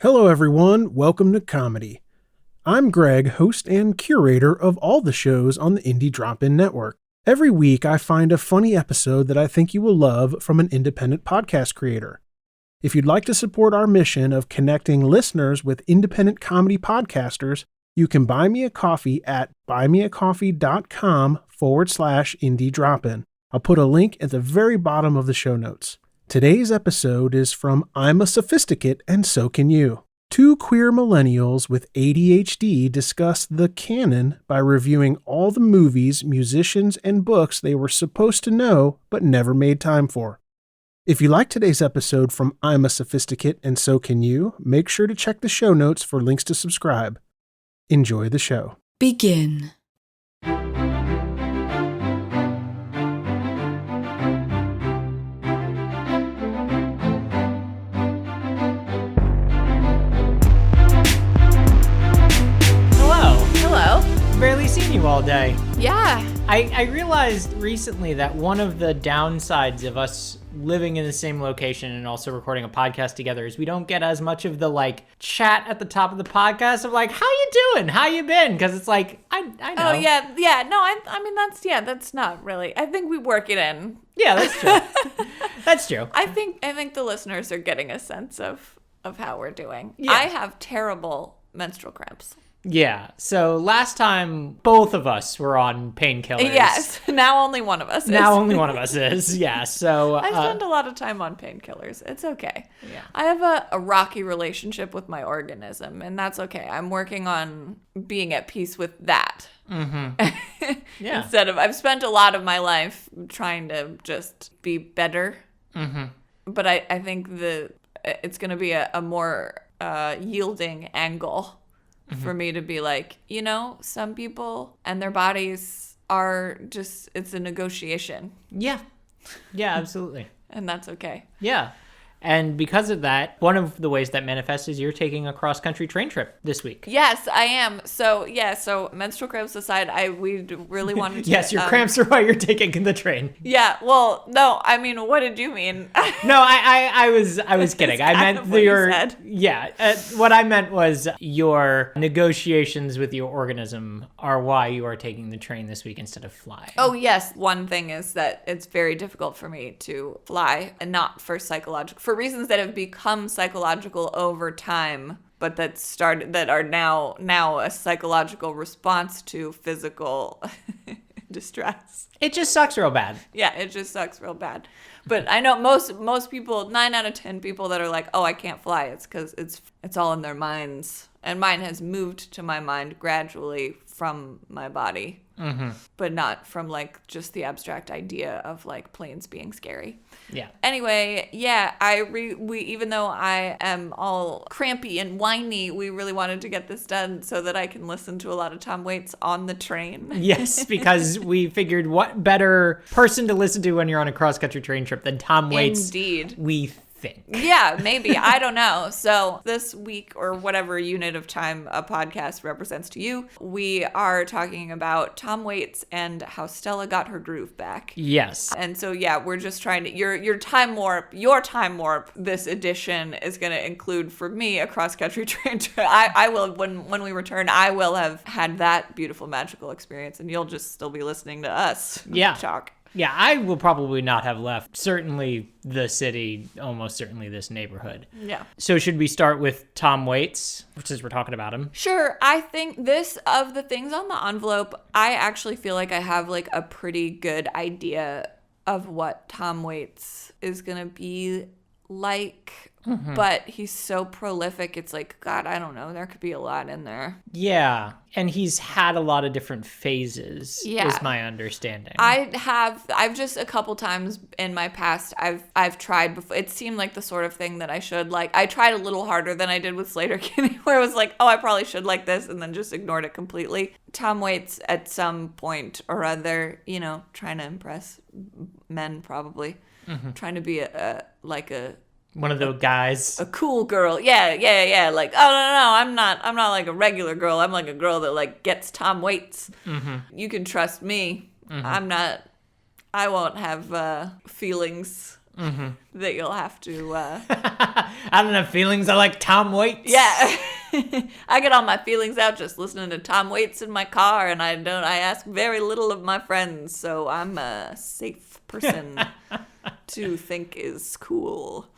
Hello everyone, welcome to Comedy. I'm Greg, host and curator of all the shows on the Indie Drop-In Network. Every week I find a funny episode that I think you will love from an independent podcast creator. If you'd like to support our mission of connecting listeners with independent comedy podcasters, you can buy me a coffee at buymeacoffee.com/indie drop-in. I'll put a link at the very bottom of the show notes. Today's episode is from I'm A Sophisticate and So Can You. Two queer millennials with ADHD discuss the canon by reviewing all the movies, musicians, and books they were supposed to know but never made time for. If you like today's episode from I'm A Sophisticate and So Can You, make sure to check the show notes for links to subscribe. Enjoy the show. Begin. Barely seen you all day. Yeah. I realized recently that one of the downsides of us living in the same location and also recording a podcast together is we don't get as much of the chat at the top of the podcast of how you doing? How you been? Because it's I know. Oh yeah. No, I mean that's not really. I think we work it in. Yeah, that's true. That's true. I think the listeners are getting a sense of how we're doing. Yeah. I have terrible menstrual cramps. Yeah, so last time both of us were on painkillers. Yes, now only one of us is. Now only one of us is, yeah, so... I spend a lot of time on painkillers. It's okay. Yeah. I have a rocky relationship with my organism, and that's okay. I'm working on being at peace with that. Mm-hmm. Yeah. I've spent a lot of my life trying to just be better. Mm-hmm. But I think it's going to be a more yielding angle for me to be some people and their bodies are just, it's a negotiation. Yeah. Yeah, absolutely. And that's okay. Yeah. And because of that, one of the ways that manifests is you're taking a cross-country train trip this week. Yes, I am. So menstrual cramps aside, we really wanted to... Yes, your cramps are why you're taking the train. Yeah, well, no, I mean, what did you mean? No, I was kidding. I meant your... Said. Yeah, what I meant was your negotiations with your organism are why you are taking the train this week instead of flying. Oh, yes. One thing is that it's very difficult for me to fly, and not for reasons that have become psychological over time, but that are now a psychological response to physical distress. It just sucks real bad. Yeah, it just sucks real bad. But I know most people, 9 out of 10 people that are like, oh, I can't fly, it's because it's all in their minds. And mine has moved to my mind gradually from my body, but not from just the abstract idea of planes being scary. Yeah. Anyway, yeah, we even though I am all crampy and whiny, we really wanted to get this done so that I can listen to a lot of Tom Waits on the train. Yes, because we figured what better person to listen to when you're on a cross-country train trip than Tom Waits. Indeed. We think. Yeah, maybe. I don't know. So this week, or whatever unit of time a podcast represents to you, we are talking about Tom Waits and how Stella got her groove back. Yes. And so, yeah, we're just trying to... Your time warp this edition is going to include, for me, a cross-country train trip. I will, when we return, I will have had that beautiful, magical experience, and you'll just still be listening to us talk. Yeah, I will probably not have left. Certainly the city, almost certainly this neighborhood. Yeah. So should we start with Tom Waits, since we're talking about him? Sure. I think of the things on the envelope, I actually feel like I have a pretty good idea of what Tom Waits is going to be like. Mm-hmm. But he's so prolific. It's God, I don't know. There could be a lot in there. Yeah. And he's had a lot of different phases, is my understanding. I've just a couple times in my past, I've tried before. It seemed like the sort of thing that I should I tried a little harder than I did with Sleater-Kinney, where I was oh, I probably should like this, and then just ignored it completely. Tom Waits at some point or other, trying to impress men probably. Mm-hmm. Trying to be a one of those guys. A cool girl. Yeah. Oh, no, I'm not a regular girl. I'm a girl that gets Tom Waits. Mm-hmm. You can trust me. Mm-hmm. I won't have feelings that you'll have to. I don't have feelings. I like Tom Waits. Yeah. I get all my feelings out just listening to Tom Waits in my car, and I ask very little of my friends, so I'm a safe person to think is cool.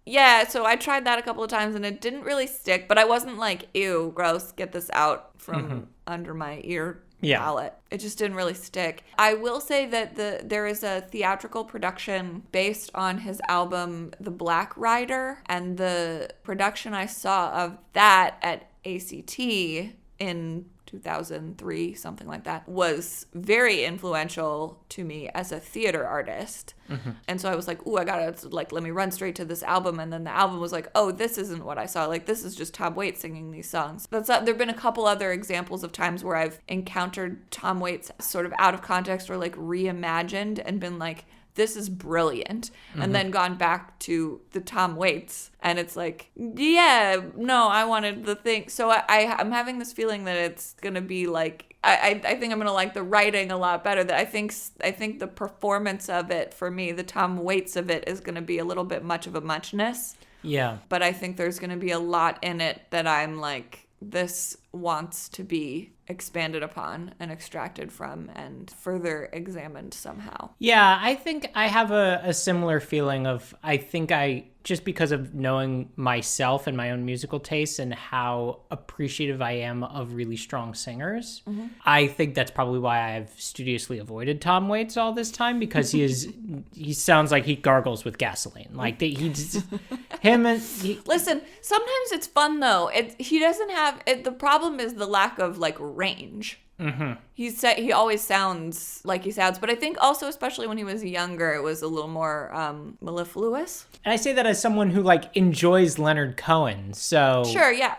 Yeah, so I tried that a couple of times and it didn't really stick, but I wasn't like, ew, gross, get this out from under my ear palette. It just didn't really stick. I will say that there is a theatrical production based on his album The Black Rider, and the production I saw of that at ACT in 2003, something like that, was very influential to me as a theater artist. And so I was like, ooh, I gotta like, let me run straight to this album. And then the album was like, oh, this isn't what I saw. Like, this is just Tom Waits singing these songs. There've been a couple other examples of times where I've encountered Tom Waits sort of out of context or like reimagined and been like, this is brilliant. And then gone back to the Tom Waits and it's like, yeah, no, I wanted the thing. So I'm having this feeling that it's going to be like, I think I'm going to like the writing a lot better. That I think the performance of it for me, the Tom Waits of it is going to be a little bit much of a muchness. Yeah. But I think there's going to be a lot in it that I'm like, this wants to be expanded upon and extracted from and further examined somehow. Yeah, I think I have a similar feeling of, I think just because of knowing myself and my own musical tastes and how appreciative I am of really strong singers, I think that's probably why I've studiously avoided Tom Waits all this time, because he sounds like he gargles with gasoline. Like Listen, sometimes it's fun though. He doesn't have it. The problem is the lack of like range. He always sounds like he sounds, but I think also, especially when he was younger, it was a little more mellifluous. And I say that as someone who like enjoys Leonard Cohen. So sure, yeah.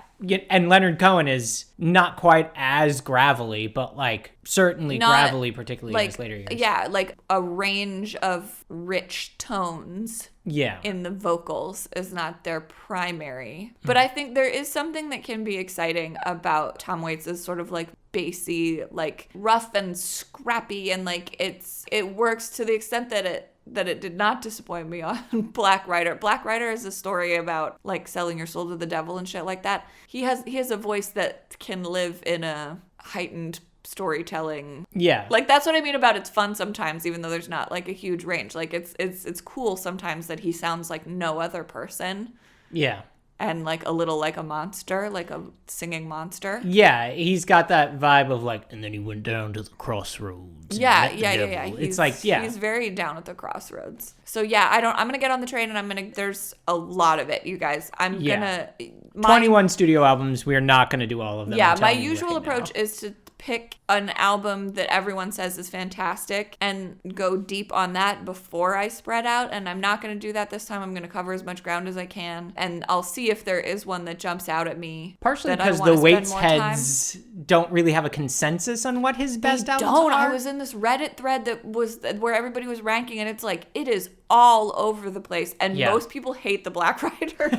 And Leonard Cohen is not quite as gravelly, but like certainly gravelly, particularly in his later years. Yeah, like a range of rich tones. Yeah. In the vocals is not their primary. But I think there is something that can be exciting about Tom Waits' as sort of like bassy, like rough and scrappy, and like it works to the extent that it did not disappoint me on Black Rider. Black Rider is a story about like selling your soul to the devil and shit like that. He has a voice that can live in a heightened storytelling. Yeah. Like that's what I mean about it's fun sometimes, even though there's not like a huge range. Like it's cool sometimes that he sounds like no other person. Yeah. And like a little like a monster, like a singing monster. Yeah, he's got that vibe of like, and then he went down to the crossroads. Yeah. It's like, yeah. He's very down at the crossroads. So yeah, I'm going to get on the train and there's a lot of it, you guys. 21 studio albums, we're not going to do all of them. Yeah, my usual approach is to pick an album that everyone says is fantastic and go deep on that before I spread out. And I'm not going to do that this time. I'm going to cover as much ground as I can. And I'll see if there is one that jumps out at me. Partially because the Waits heads don't really have a consensus on what his best albums are. I was in this Reddit thread where everybody was ranking, and it's like, it is all over the place. And most people hate the Black Rider.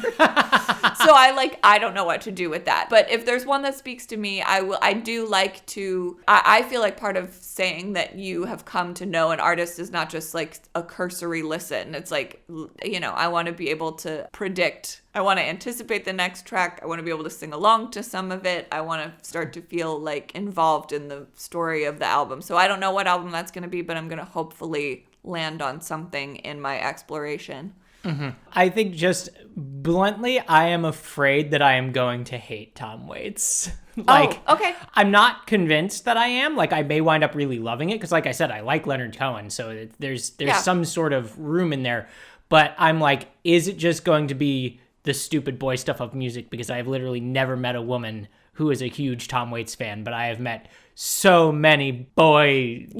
So I don't know what to do with that. But if there's one that speaks to me, I do like to, I feel like part of saying that you have come to know an artist is not just like a cursory listen. It's like, I want to be able to predict. I want to anticipate the next track. I want to be able to sing along to some of it. I want to start to feel like involved in the story of the album. So I don't know what album that's going to be, but I'm going to hopefully land on something in my exploration. I think just bluntly, I am afraid that I am going to hate Tom Waits. Okay. I'm not convinced that I am. Like, I may wind up really loving it because, like I said, I like Leonard Cohen, so there's some sort of room in there. But I'm like, is it just going to be the stupid boy stuff of music? Because I have literally never met a woman who is a huge Tom Waits fan, but I have met so many boys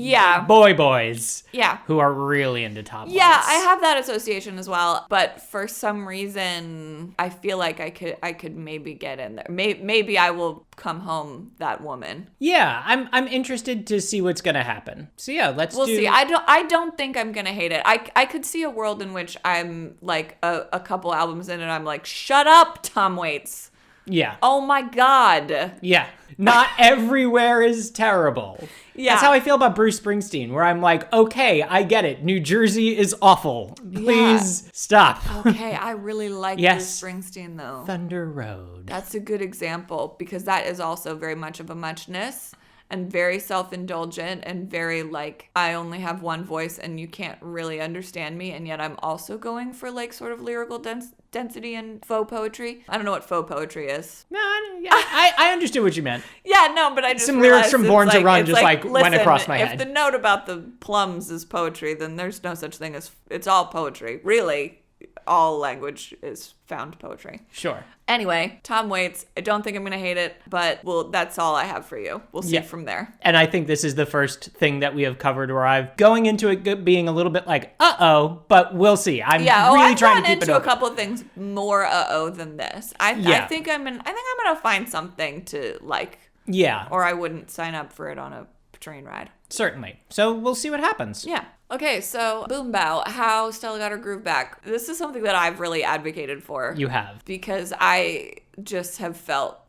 who are really into Tom Waits. Yeah, I have that association as well, but for some reason I feel like I could maybe get in there. Maybe I will come home that woman. Yeah, I'm interested to see what's going to happen. So yeah, we'll see. I don't think I'm going to hate it. I could see a world in which I'm like a couple albums in and I'm like, shut up, Tom Waits. Yeah. Oh my God. Yeah. Not everywhere is terrible. Yeah. That's how I feel about Bruce Springsteen, where I'm like, okay, I get it. New Jersey is awful. Please stop. Okay, I really like Yes. Bruce Springsteen, though. Thunder Road. That's a good example, because that is also very much of a muchness and very self-indulgent and very like, I only have one voice and you can't really understand me, and yet I'm also going for like sort of lyrical density and faux poetry. I don't know what faux poetry is. No, I understood what you meant. Yeah, no, but I just Some lyrics realized from it's Born to like, Run it's just like went listen, across my head. If the note about the plums is poetry, then there's no such thing as, it's all poetry. Really, all language is found poetry. Sure. Anyway, Tom Waits. I don't think I'm going to hate it, but that's all I have for you. We'll see from there. And I think this is the first thing that we have covered where I've going into it being a little bit like, uh-oh, but we'll see. I'm really trying to keep it into open. a couple of things more uh-oh than this. I think I'm going to find something to like. Yeah. Or I wouldn't sign up for it on a train ride. Certainly. So we'll see what happens. Yeah. Okay, so Boom Bow, how Stella got her groove back. This is something that I've really advocated for. You have. Because I just have felt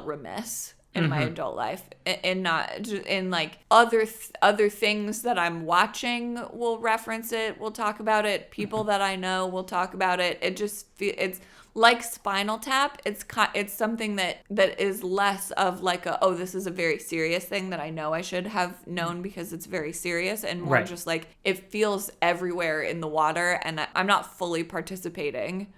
remiss in my adult life, and not in like other things that I'm watching will reference it, we'll talk about it. People that I know will talk about it. It's like Spinal Tap. It's something that is less of like this is a very serious thing that I know I should have known because it's very serious, and more just like it feels everywhere in the water, and I'm not fully participating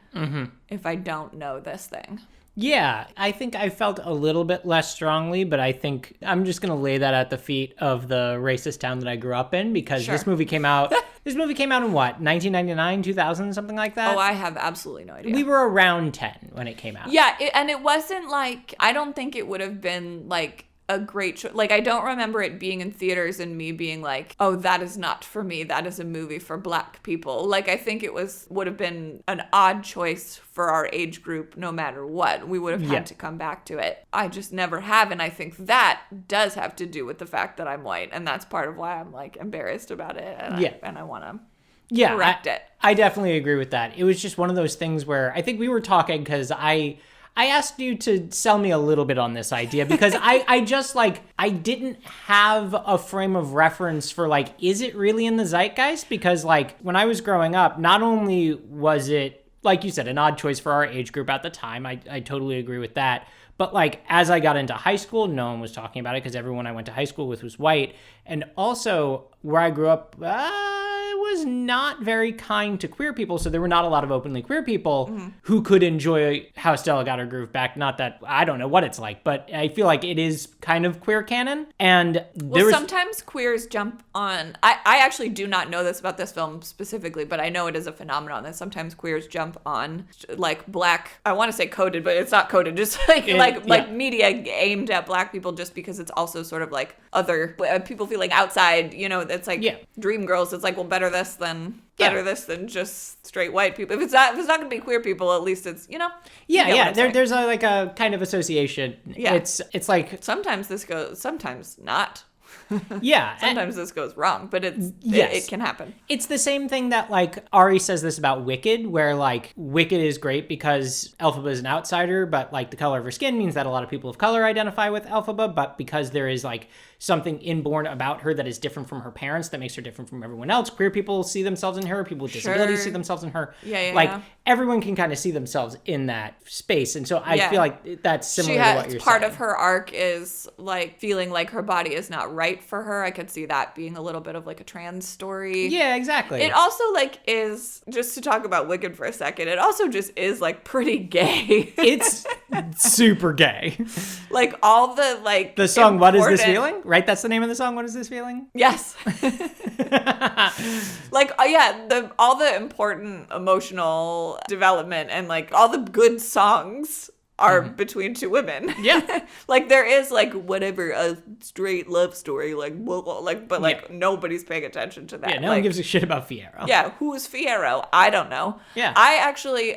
if I don't know this thing. Yeah, I think I felt a little bit less strongly, but I think I'm just going to lay that at the feet of the racist town that I grew up in, because this movie came out in what, 1999, 2000, something like that? Oh, I have absolutely no idea. We were around 10 when it came out. Yeah, and it wasn't like, I don't think it would have been like a great choice. Like, I don't remember it being in theaters and me being like, oh, that is not for me. That is a movie for Black people. Like, I think it would have been an odd choice for our age group no matter what. We would have had to come back to it. I just never have, and I think that does have to do with the fact that I'm white, and that's part of why I'm like embarrassed about it, and I want to correct it. I definitely agree with that. It was just one of those things where I think we were talking because I asked you to sell me a little bit on this idea because I just like, I didn't have a frame of reference for like, is it really in the zeitgeist? Because like when I was growing up, not only was it, like you said, an odd choice for our age group at the time, I totally agree with that. But like, as I got into high school, no one was talking about it because everyone I went to high school with was white. And also where I grew up, was not very kind to queer people, so there were not a lot of openly queer people who could enjoy how Stella got her groove back. Not that I don't know what it's like, but I feel like it is kind of queer canon. And sometimes queers jump on. I actually do not know this about this film specifically, but I know it is a phenomenon that sometimes queers jump on like Black. I want to say coded, but it's not coded. Just like media aimed at Black people, just because it's also sort of like other people feeling outside. You know, it's like Dream Girls. It's like, well, better this than just straight white people. If it's not going to be queer people, at least it's, you know. There's a kind of association. It's like sometimes this goes, sometimes not. Sometimes this goes wrong, but it can happen. It's the same thing that like Ari says this about Wicked, where like Wicked is great because Elphaba is an outsider, but like the color of her skin means that a lot of people of color identify with Elphaba, but because there is like something inborn about her that is different from her parents that makes her different from everyone else, queer people see themselves in her, people with disabilities see themselves in her. Everyone can kind of see themselves in that space, and so I feel like that's similar to what you're part saying. of her arc is like feeling like her body is not right for her. I could see that being a little bit of like a trans story. Yeah, exactly. It also like is, just to talk about Wicked for a second, it also just is like pretty gay. It's super gay. Like all the like the song What Is This Feeling? Right? That's the name of the song, What Is This Feeling? Yes. Like all the important emotional development and like all the good songs are between two women. Yeah. Like there is like whatever a straight love story but nobody's paying attention to that. Yeah, no one gives a shit about Fiyero. Yeah, who is Fiyero? I don't know. Yeah.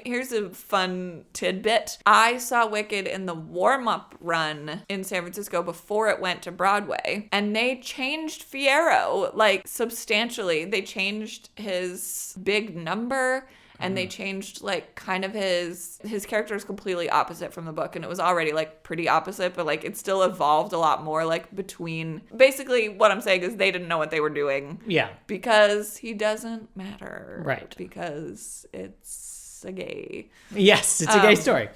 Here's a fun tidbit. I saw Wicked in the warm-up run in San Francisco before it went to Broadway, and they changed Fiyero like substantially. They changed his big number and they changed like kind of his character is completely opposite from the book, and it was already like pretty opposite, but like it still evolved a lot more like between. Basically what I'm saying is they didn't know what they were doing. Yeah. Because he doesn't matter. Right. Because it's a gay. Yes, it's a gay story.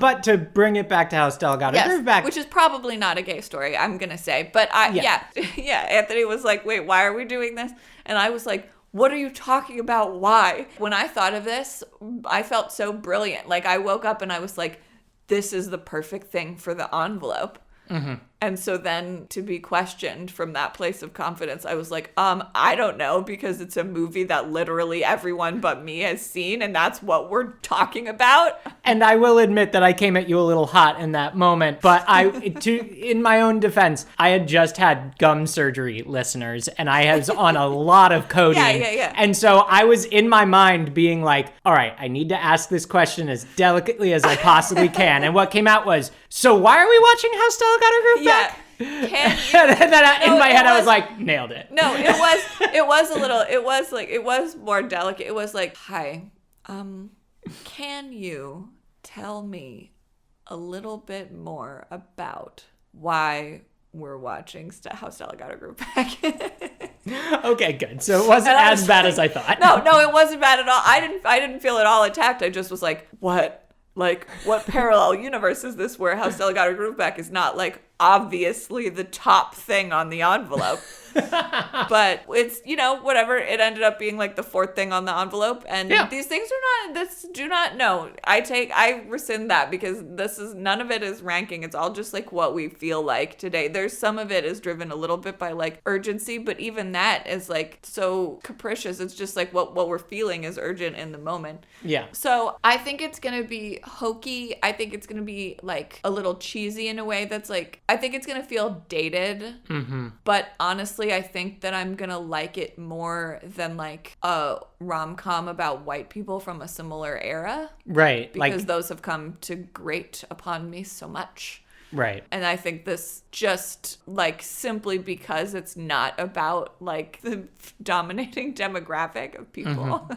But to bring it back to how Stella got her groove back. Which is probably not a gay story, I'm going to say. But yeah, Anthony was like, wait, why are we doing this? And I was like, what are you talking about? Why? When I thought of this, I felt so brilliant. Like I woke up and I was like, this is the perfect thing for the envelope. Mm-hmm. And so then to be questioned from that place of confidence, I was like, I don't know, because it's a movie that literally everyone but me has seen, and that's what we're talking about. And I will admit that I came at you a little hot in that moment, but in my own defense, I had just had gum surgery, listeners, and I was on a lot of codeine. Yeah. And so I was in my mind being like, all right, I need to ask this question as delicately as I possibly can. And what came out was, so why are we watching How Stella Got Her Groove Back? And then in my head I was like, nailed it. No, it was more delicate. It was like, hi, can you tell me a little bit more about why we're watching How Stella Got Her Groove Back? Okay, good. So it wasn't as bad as I thought. No, it wasn't bad at all. I didn't feel at all attacked. I just was like, what? Like, what parallel universe is this where How Stella Got Her Groove Back is not, like, obviously the top thing on the envelope? But it's, whatever. It ended up being, like, the fourth thing on the envelope. And these things I rescind that, because none of it is ranking. It's all just, like, what we feel like today. There's some of it is driven a little bit by, like, urgency, but even that is, like, so capricious. It's just, like, what we're feeling is urgent in the moment. Yeah. So I think it's going to be hokey. I think it's going to be, like, a little cheesy in a way that's, like, I think it's going to feel dated. Mm-hmm. But honestly, I think that I'm going to like it more than, like, a rom-com about white people from a similar era. Right. Because those have come to grate upon me so much. Right. And I think this just, like, simply because it's not about, like, the dominating demographic of people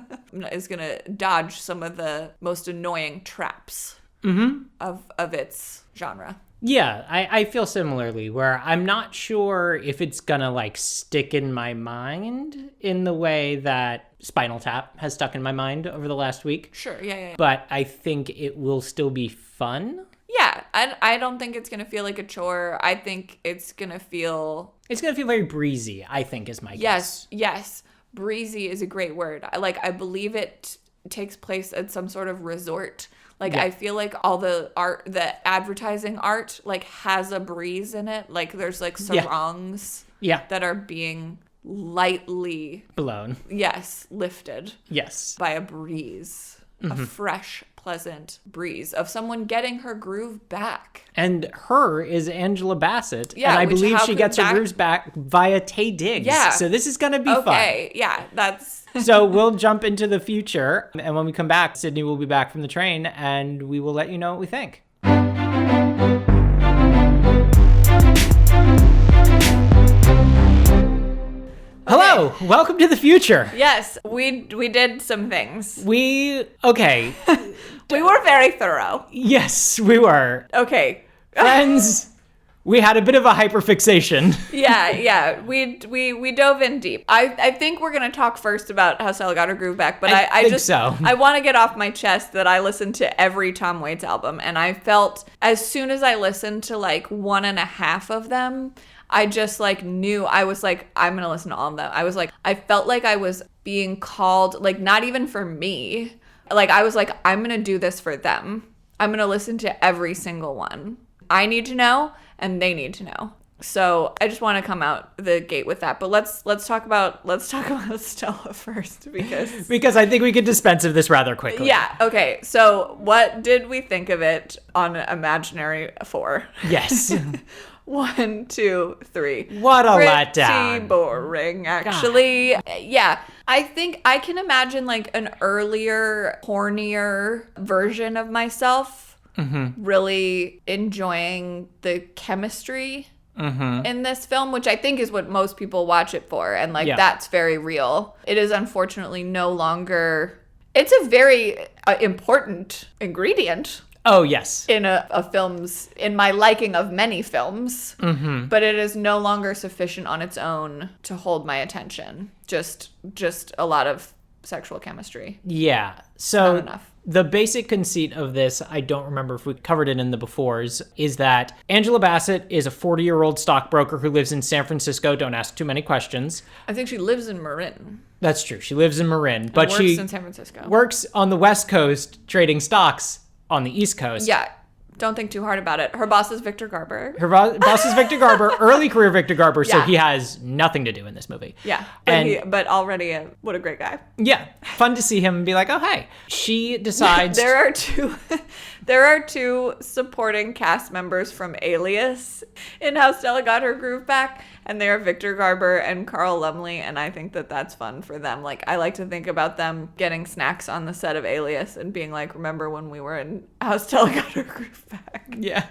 is going to dodge some of the most annoying traps of its genre. Yeah, I feel similarly, where I'm not sure if it's gonna, like, stick in my mind in the way that Spinal Tap has stuck in my mind over the last week. Sure, yeah. But I think it will still be fun. Yeah, I don't think it's going to feel like a chore. I think it's going to feel... It's going to feel very breezy, I think, is my guess. Yes. Breezy is a great word. I believe it takes place at some sort of resort. I feel like all the art, the advertising art, like, has a breeze in it. Like, there's, like, sarongs that are being lightly... blown. Yes, lifted. Yes. By a breeze. A fresh, pleasant breeze of someone getting her groove back. And her is Angela Bassett. Yeah, and I believe she gets her grooves back via Tay Diggs. Yeah. So this is going to be fun. Okay, yeah, that's... So we'll jump into the future. And when we come back, Sydney will be back from the train, and we will let you know what we think. Hello, welcome to the future. Yes, we did some things. Okay. We were very thorough. Yes, we were. Okay. Friends, we had a bit of a hyperfixation. Yeah. We dove in deep. I think we're going to talk first about How Stella Got Her Groove Back, but I just I want to get off my chest that I listened to every Tom Waits album, and I felt as soon as I listened to, like, 1.5 of them, I just, like, knew. I was like, I'm going to listen to all of them. I felt like I was being called, like, not even for me. Like, I was like, I'm going to do this for them. I'm going to listen to every single one. I need to know, and they need to know. So I just want to come out the gate with that. But let's talk about Stella first, because I think we could dispense of this rather quickly. Yeah. Okay. So what did we think of it on Imaginary 4? Yes. 1, 2, 3. What a Pretty letdown. Boring, actually. God. Yeah. I think I can imagine, like, an earlier, hornier version of myself really enjoying the chemistry in this film, which I think is what most people watch it for. And, like, that's very real. It is unfortunately no longer It's a very important ingredient Oh, yes. in a film's, in my liking of many films, but it is no longer sufficient on its own to hold my attention. Just a lot of sexual chemistry. Yeah. So Not enough. the basic conceit of this, I don't remember if we covered it in the befores, is that Angela Bassett is a 40-year-old stockbroker who lives in San Francisco. Don't ask too many questions. I think she lives in Marin. That's true. She lives in Marin, but Works she in San Francisco. works on the West Coast trading stocks on the East Coast. Yeah. Don't think too hard about it. Her boss is Victor Garber. Her boss is Victor Garber, early career Victor Garber, so Yeah. he has nothing to do in this movie. Yeah. And But already, what a great guy. yeah, fun to see him and be like, oh, hey. She decides... There are two supporting cast members from Alias in How Stella Got Her Groove Back, and they are Victor Garber and Carl Lumley, and I think that that's fun for them. Like, I like to think about them getting snacks on the set of Alias and being like, remember when we were in How Stella Got Her Groove Back? Yeah.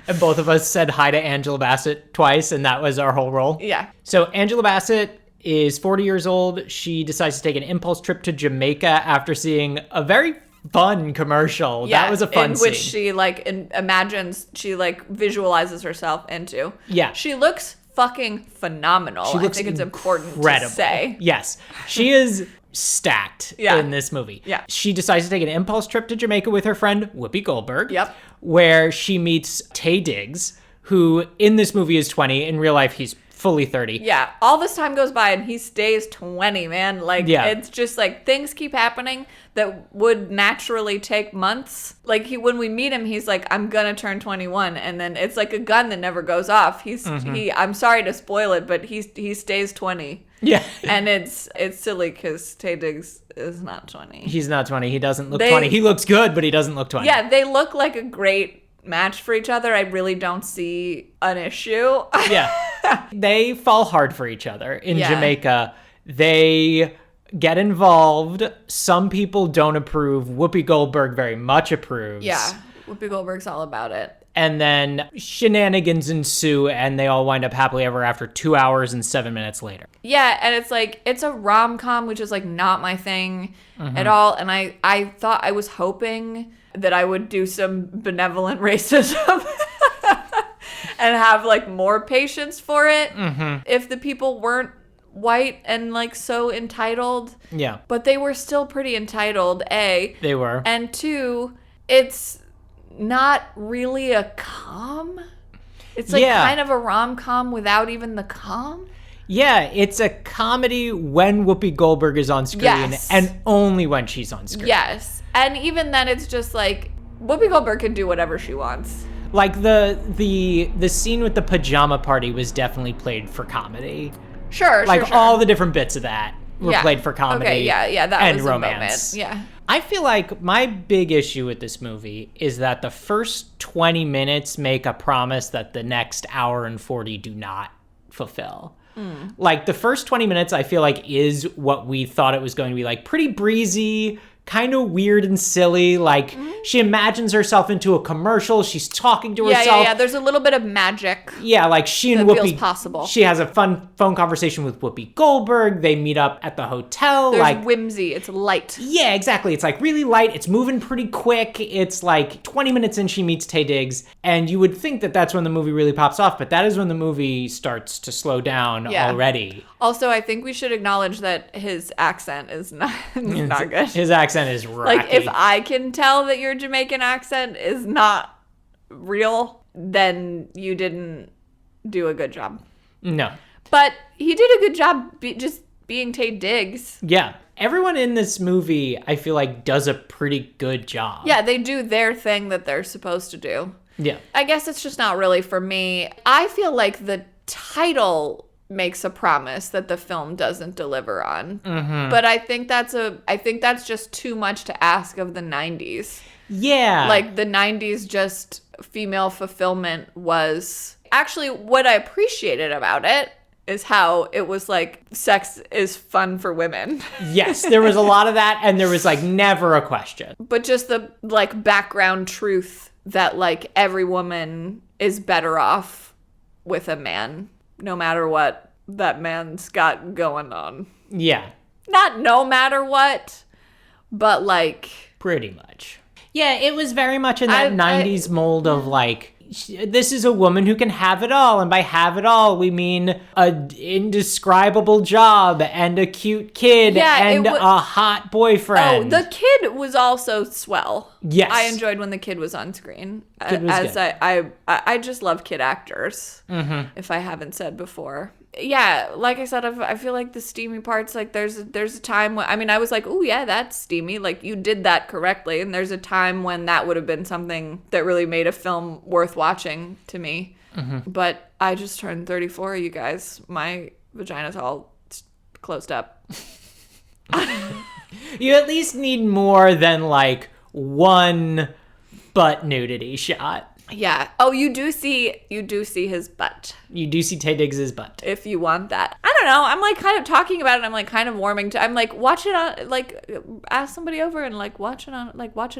And both of us said hi to Angela Bassett twice, and that was our whole role. Yeah. So Angela Bassett is 40 years old. She decides to take an impulse trip to Jamaica after seeing a very fun commercial. Yeah, that was a fun in scene. which she imagines, she visualizes herself into. Yeah. She looks fucking phenomenal. She looks I think it's important incredible. to say. Yes. She is stacked Yeah. in this movie. Yeah. She decides to take an impulse trip to Jamaica with her friend Whoopi Goldberg. Yep. Where she meets Taye Diggs, who in this movie is 20. In real life, he's fully 30. Yeah, all this time goes by and he stays 20, man. Like, Yeah. It's just like things keep happening that would naturally take months. Like, when we meet him, he's like, I'm gonna turn 21, and then it's like a gun that never goes off. I'm sorry to spoil it, but he stays 20. Yeah. And it's silly because Taye Diggs is not 20. He's not 20. He doesn't look 20. He looks good, but he doesn't look 20. Yeah, they look like a great match for each other. I really don't see an issue. Yeah. They fall hard for each other in Yeah. Jamaica. They get involved. Some people don't approve. Whoopi Goldberg very much approves. Yeah, Whoopi Goldberg's all about it. And then shenanigans ensue, and they all wind up happily ever after 2 hours and 7 minutes later. Yeah, and it's like, it's a rom-com, which is like not my thing at all. And I was hoping that I would do some benevolent racism and have like more patience for it if the people weren't white and like so entitled. Yeah. But they were still pretty entitled, A. They were. And 2, it's not really a com. It's like kind of a rom-com without even the com. Yeah, it's a comedy when Whoopi Goldberg is on screen, Yes. and only when she's on screen. Yes. And even then it's just like Whoopi Goldberg can do whatever she wants. Like the scene with the pajama party was definitely played for comedy. Sure, Like sure. all the different bits of that were played for comedy. Okay, yeah, that and was romance. a moment. Yeah. I feel like my big issue with this movie is that the first 20 minutes make a promise that the next hour and 40 do not fulfill. Like the first 20 minutes I feel like is what we thought it was going to be, like pretty breezy, kind of weird and silly. Like she imagines herself into a commercial. She's talking to herself. Yeah. There's a little bit of magic. Yeah, like she and That Whoopi. feels possible. She has a fun phone conversation with Whoopi Goldberg. They meet up at the hotel. There's like whimsy. It's light. yeah, exactly. It's like really light. It's moving pretty quick. It's like 20 minutes in, she meets Taye Diggs, and you would think that that's when the movie really pops off, but that is when the movie starts to slow down already. Also, I think we should acknowledge that his accent is not good. His accent is racky. Like, if I can tell that your Jamaican accent is not real, then you didn't do a good job. No. But he did a good job just being Taye Diggs. Yeah. Everyone in this movie, I feel like, does a pretty good job. Yeah, they do their thing that they're supposed to do. Yeah. I guess it's just not really for me. I feel like the title makes a promise that the film doesn't deliver on. But I think that's just too much to ask of the 90s. Yeah. Like the 90s, just female fulfillment was actually what I appreciated about it is how it was like sex is fun for women. Yes, there was a lot of that, and there was like never a question. But just the like background truth that like every woman is better off with a man, no matter what that man's got going on. Yeah. Not no matter what, but like pretty much. Yeah, it was very much in that 90s mold of like, this is a woman who can have it all, and by have it all we mean a indescribable job and a cute kid and a hot boyfriend. Oh, the kid was also swell. Yes, I enjoyed when the kid was on screen. Kid was good. I just love kid actors. If I haven't said before. Yeah, like I said, I feel like the steamy parts, like there's a time when, I mean, I was like, oh yeah, that's steamy. Like you did that correctly. And there's a time when that would have been something that really made a film worth watching to me. But I just turned 34, you guys. My vagina's all closed up. You at least need more than like one butt nudity shot. Yeah. Oh, you do see his butt. You do see Taye Diggs' butt. If you want that. I don't know. I'm like kind of talking about it. I'm like kind of warming to. I'm like watch it on like ask somebody over and like watch it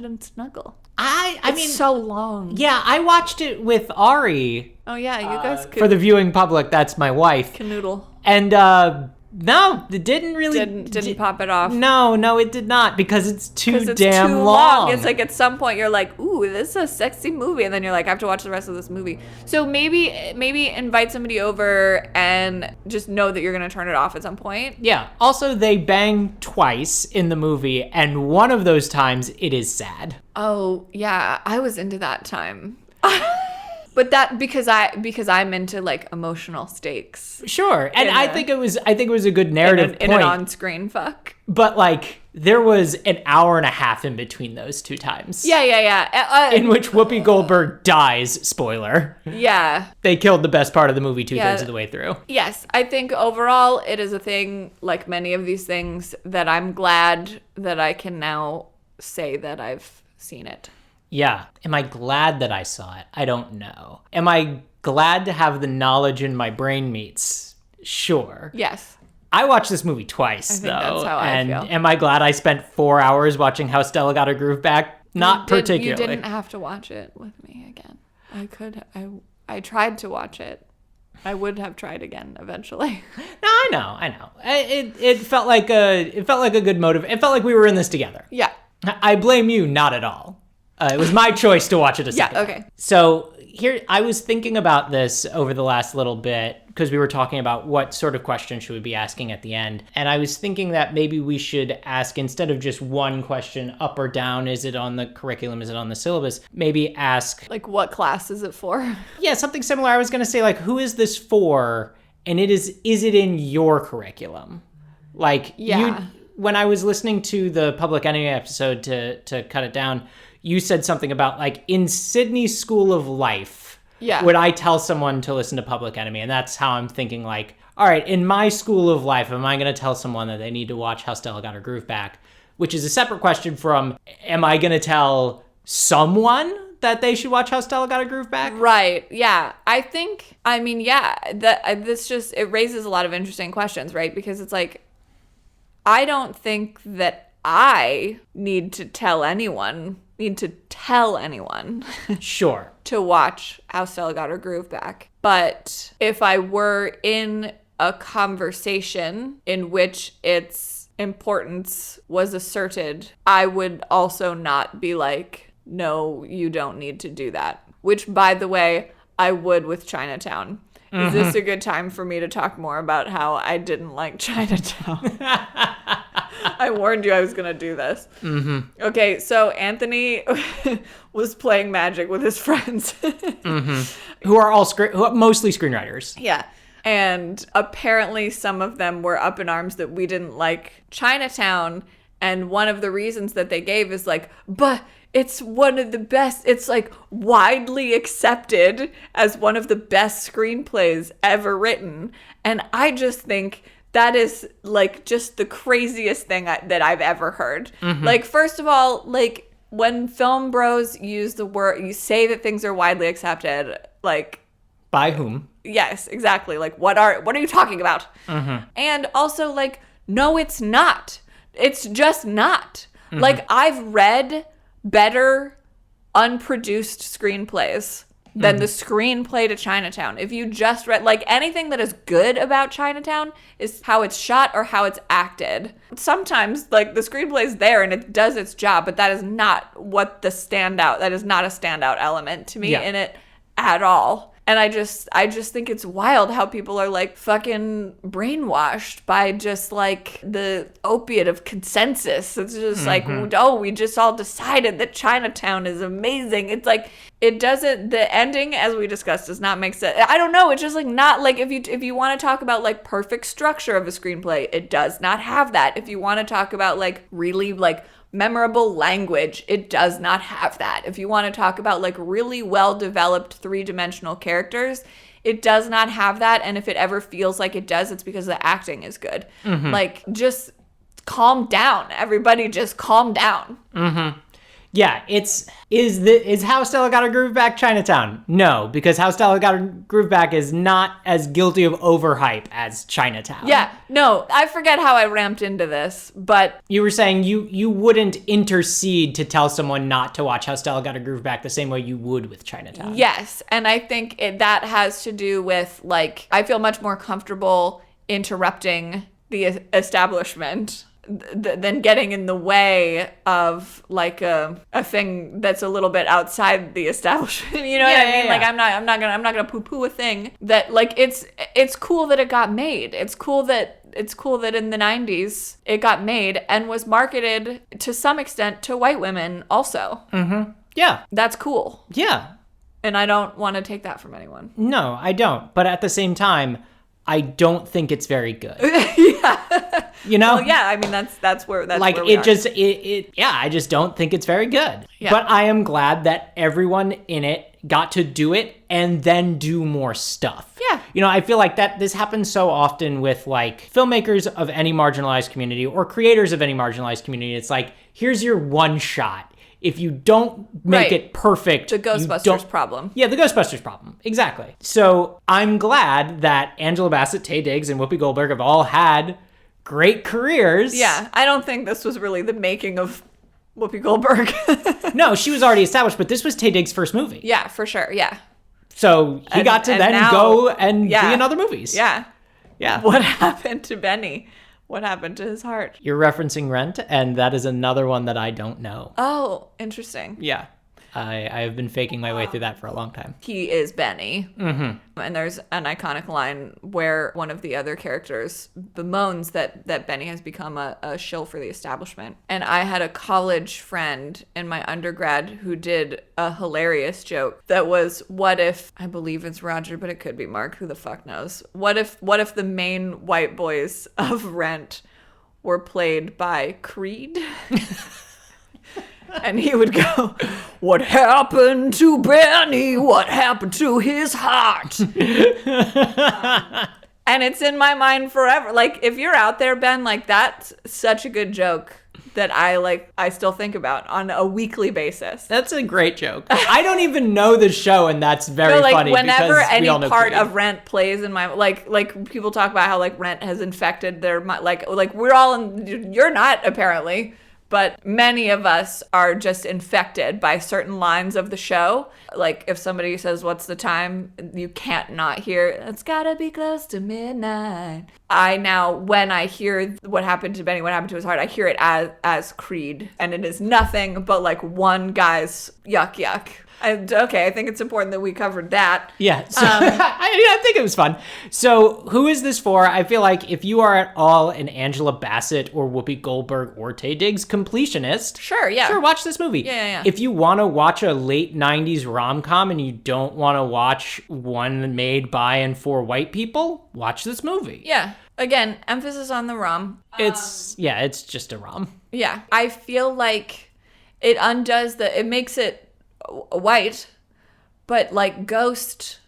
and snuggle. I mean, so long. Yeah, I watched it with Ari. Oh yeah, you guys could for the viewing public. That's my wife. Canoodle. And no, it didn't really didn't pop it off. No, it did not because it's too damn long. It's like at some point you're like, ooh, this is a sexy movie, and then you're like, I have to watch the rest of this movie. So maybe invite somebody over and just know that you're gonna turn it off at some point. Yeah. Also, they bang twice in the movie, and one of those times it is sad. Oh yeah, I was into that time. But that because I'm into like emotional stakes. Sure, and I think it was a good narrative point. In an on-screen fuck. But like there was an hour and a half in between those two times. Yeah. In which Whoopi Goldberg dies. Spoiler. Yeah. They killed the best part of the movie 2/3 of the way through. Yes, I think overall it is a thing, like many of these things, that I'm glad that I can now say that I've seen it. Yeah. Am I glad that I saw it? I don't know. Am I glad to have the knowledge in my brain meets? Sure. Yes. I watched this movie twice, I think that's how and I feel. Am I glad I spent 4 hours watching How Stella Got Her Groove Back? Not particularly. You didn't have to watch it with me again. I tried to watch it. I would have tried again eventually. No, I know. It felt like a good motive. It felt like we were in this together. Yeah. I blame you, not at all. It was my choice to watch it a second. Yeah, okay. So here, I was thinking about this over the last little bit because we were talking about what sort of question should we be asking at the end. And I was thinking that maybe we should ask, instead of just one question, up or down, is it on the curriculum, is it on the syllabus? Maybe ask... Like, what class is it for? Yeah, something similar. I was going to say, like, who is this for? And is it in your curriculum? Like, when I was listening to the Public Enemy episode to cut it down... You said something about, like, in Sydney's School of Life, would I tell someone to listen to Public Enemy? And that's how I'm thinking, like, all right, in my school of life, am I going to tell someone that they need to watch How Stella Got Her Groove Back? Which is a separate question from, am I going to tell someone that they should watch How Stella Got Her Groove Back? Right, yeah. It raises a lot of interesting questions, right? Because it's like, I don't think that I need to tell anyone Sure. to watch How Stella Got Her Groove Back. But if I were in a conversation in which its importance was asserted, I would also not be like, no, you don't need to do that. Which, by the way, I would with Chinatown. Is this a good time for me to talk more about how I didn't like Chinatown? I warned you I was going to do this. Okay, so Anthony was playing Magic with his friends. Who are mostly screenwriters. Yeah. And apparently some of them were up in arms that we didn't like Chinatown. And one of the reasons that they gave is like, but it's one of the best. It's like widely accepted as one of the best screenplays ever written. And I just think that is like just the craziest thing that I've ever heard. Like, first of all, like when film bros use the word, you say that things are widely accepted, like, by whom? Yes, exactly. Like, what are you talking about? And also, like, no, it's not. It's just not. Like, I've read better unproduced screenplays than the screenplay to Chinatown. If you just read, like, anything that is good about Chinatown is how it's shot or how it's acted. Sometimes, like, the screenplay is there and it does its job, but that is not that is not a standout element to me in it at all. And I just think it's wild how people are, like, fucking brainwashed by just, like, the opiate of consensus. It's just like, oh, we just all decided that Chinatown is amazing. It's like, it doesn't, the ending, as we discussed, does not make sense. I don't know. It's just, like, not, like, if you want to talk about, like, perfect structure of a screenplay, it does not have that. If you want to talk about, like, really, like, memorable language, it does not have that. If you want to talk about, like, really well-developed three-dimensional characters, it does not have that. And if it ever feels like it does, it's because the acting is good. Like, just calm down. Everybody just calm down. Yeah, is How Stella Got Her Groove Back Chinatown? No, because How Stella Got Her Groove Back is not as guilty of overhype as Chinatown. Yeah, no, I forget how I ramped into this, but... You were saying you wouldn't intercede to tell someone not to watch How Stella Got Her Groove Back the same way you would with Chinatown. Yes, and I think that has to do with, like, I feel much more comfortable interrupting the establishment than getting in the way of, like, a thing that's a little bit outside the establishment. You know what I mean? Like, I'm not gonna poo-poo a thing that, like, it's cool that it got made. It's cool that in the 90s it got made and was marketed to some extent to white women also. Yeah. That's cool. Yeah. And I don't want to take that from anyone. No, I don't. But at the same time, I don't think it's very good. Yeah. You know? Well, yeah, I mean, that's where like, where we are. I just don't think it's very good. Yeah. But I am glad that everyone in it got to do it and then do more stuff. Yeah. You know, I feel like that this happens so often with, like, filmmakers of any marginalized community or creators of any marginalized community. It's like, here's your one shot. If you don't make it perfect, the Ghostbusters problem. Yeah, the Ghostbusters problem. Exactly. So I'm glad that Angela Bassett, Taye Diggs, and Whoopi Goldberg have all had great careers. Yeah, I don't think this was really the making of Whoopi Goldberg. No, she was already established, but this was Taye Diggs' first movie. Yeah, for sure. Yeah. So he got to then now, go and be in other movies. Yeah. Yeah. What happened to Benny? What happened to his heart? You're referencing Rent, and that is another one that I don't know. Oh, interesting. Yeah. I have been faking my way through that for a long time. He is Benny. And there's an iconic line where one of the other characters bemoans that Benny has become a shill for the establishment. And I had a college friend in my undergrad who did a hilarious joke that was, what if, I believe it's Roger, but it could be Mark, who the fuck knows. What if the main white boys of Rent were played by Creed? And he would go, what happened to Benny? What happened to his heart? And it's in my mind forever. Like, if you're out there, Ben, like, that's such a good joke that I still think about on a weekly basis. That's a great joke. I don't even know the show, and that's very funny. Whenever any part Creed. of Rent plays in my like people talk about how, like, Rent has infected their like we're all in, you're not apparently. But many of us are just infected by certain lines of the show. Like, if somebody says, what's the time? You can't not hear, it's gotta be close to midnight. I now, when I hear what happened to Benny, what happened to his heart, I hear it as Creed. And it is nothing but, like, one guy's yuck yuck. Okay, I think it's important that we covered that. Yeah, so, I think it was fun. So who is this for? I feel like if you are at all an Angela Bassett or Whoopi Goldberg or Taye Diggs completionist, sure, watch this movie. Yeah. If you want to watch a late 90s rom-com and you don't want to watch one made by and for white people, watch this movie. Yeah. Again, emphasis on the rom. It's just a rom. Yeah. I feel like it undoes it makes it white, but, like, Ghost.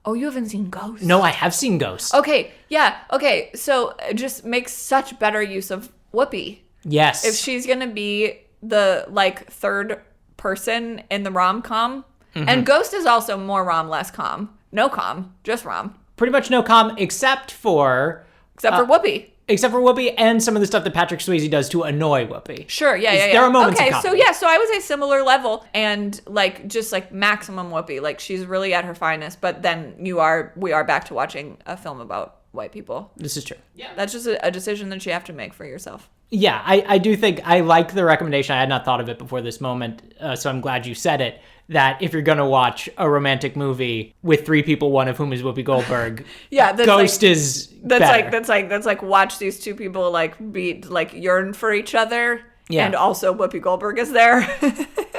Oh, you haven't seen Ghost? No, I have seen Ghost. Okay, yeah, okay. So it just makes such better use of Whoopi. Yes. If she's gonna be the, like, third person in the rom-com, and Ghost is also more rom, less com. No com, just rom. Pretty much no com, except for Whoopi. Except for Whoopi and some of the stuff that Patrick Swayze does to annoy Whoopi. Sure, yeah. There are moments of Okay, comedy. so I would say similar level and like just like maximum Whoopi. Like she's really at her finest, but then we are back to watching a film about white people. This is true. Yeah. That's just a decision that you have to make for yourself. Yeah, I do think I like the recommendation. I had not thought of it before this moment, so I'm glad you said it. That if you're going to watch a romantic movie with 3 people, one of whom is Whoopi Goldberg, yeah, Ghost is better. That's like watch these 2 people like be like yearn for each other, and also Whoopi Goldberg is there.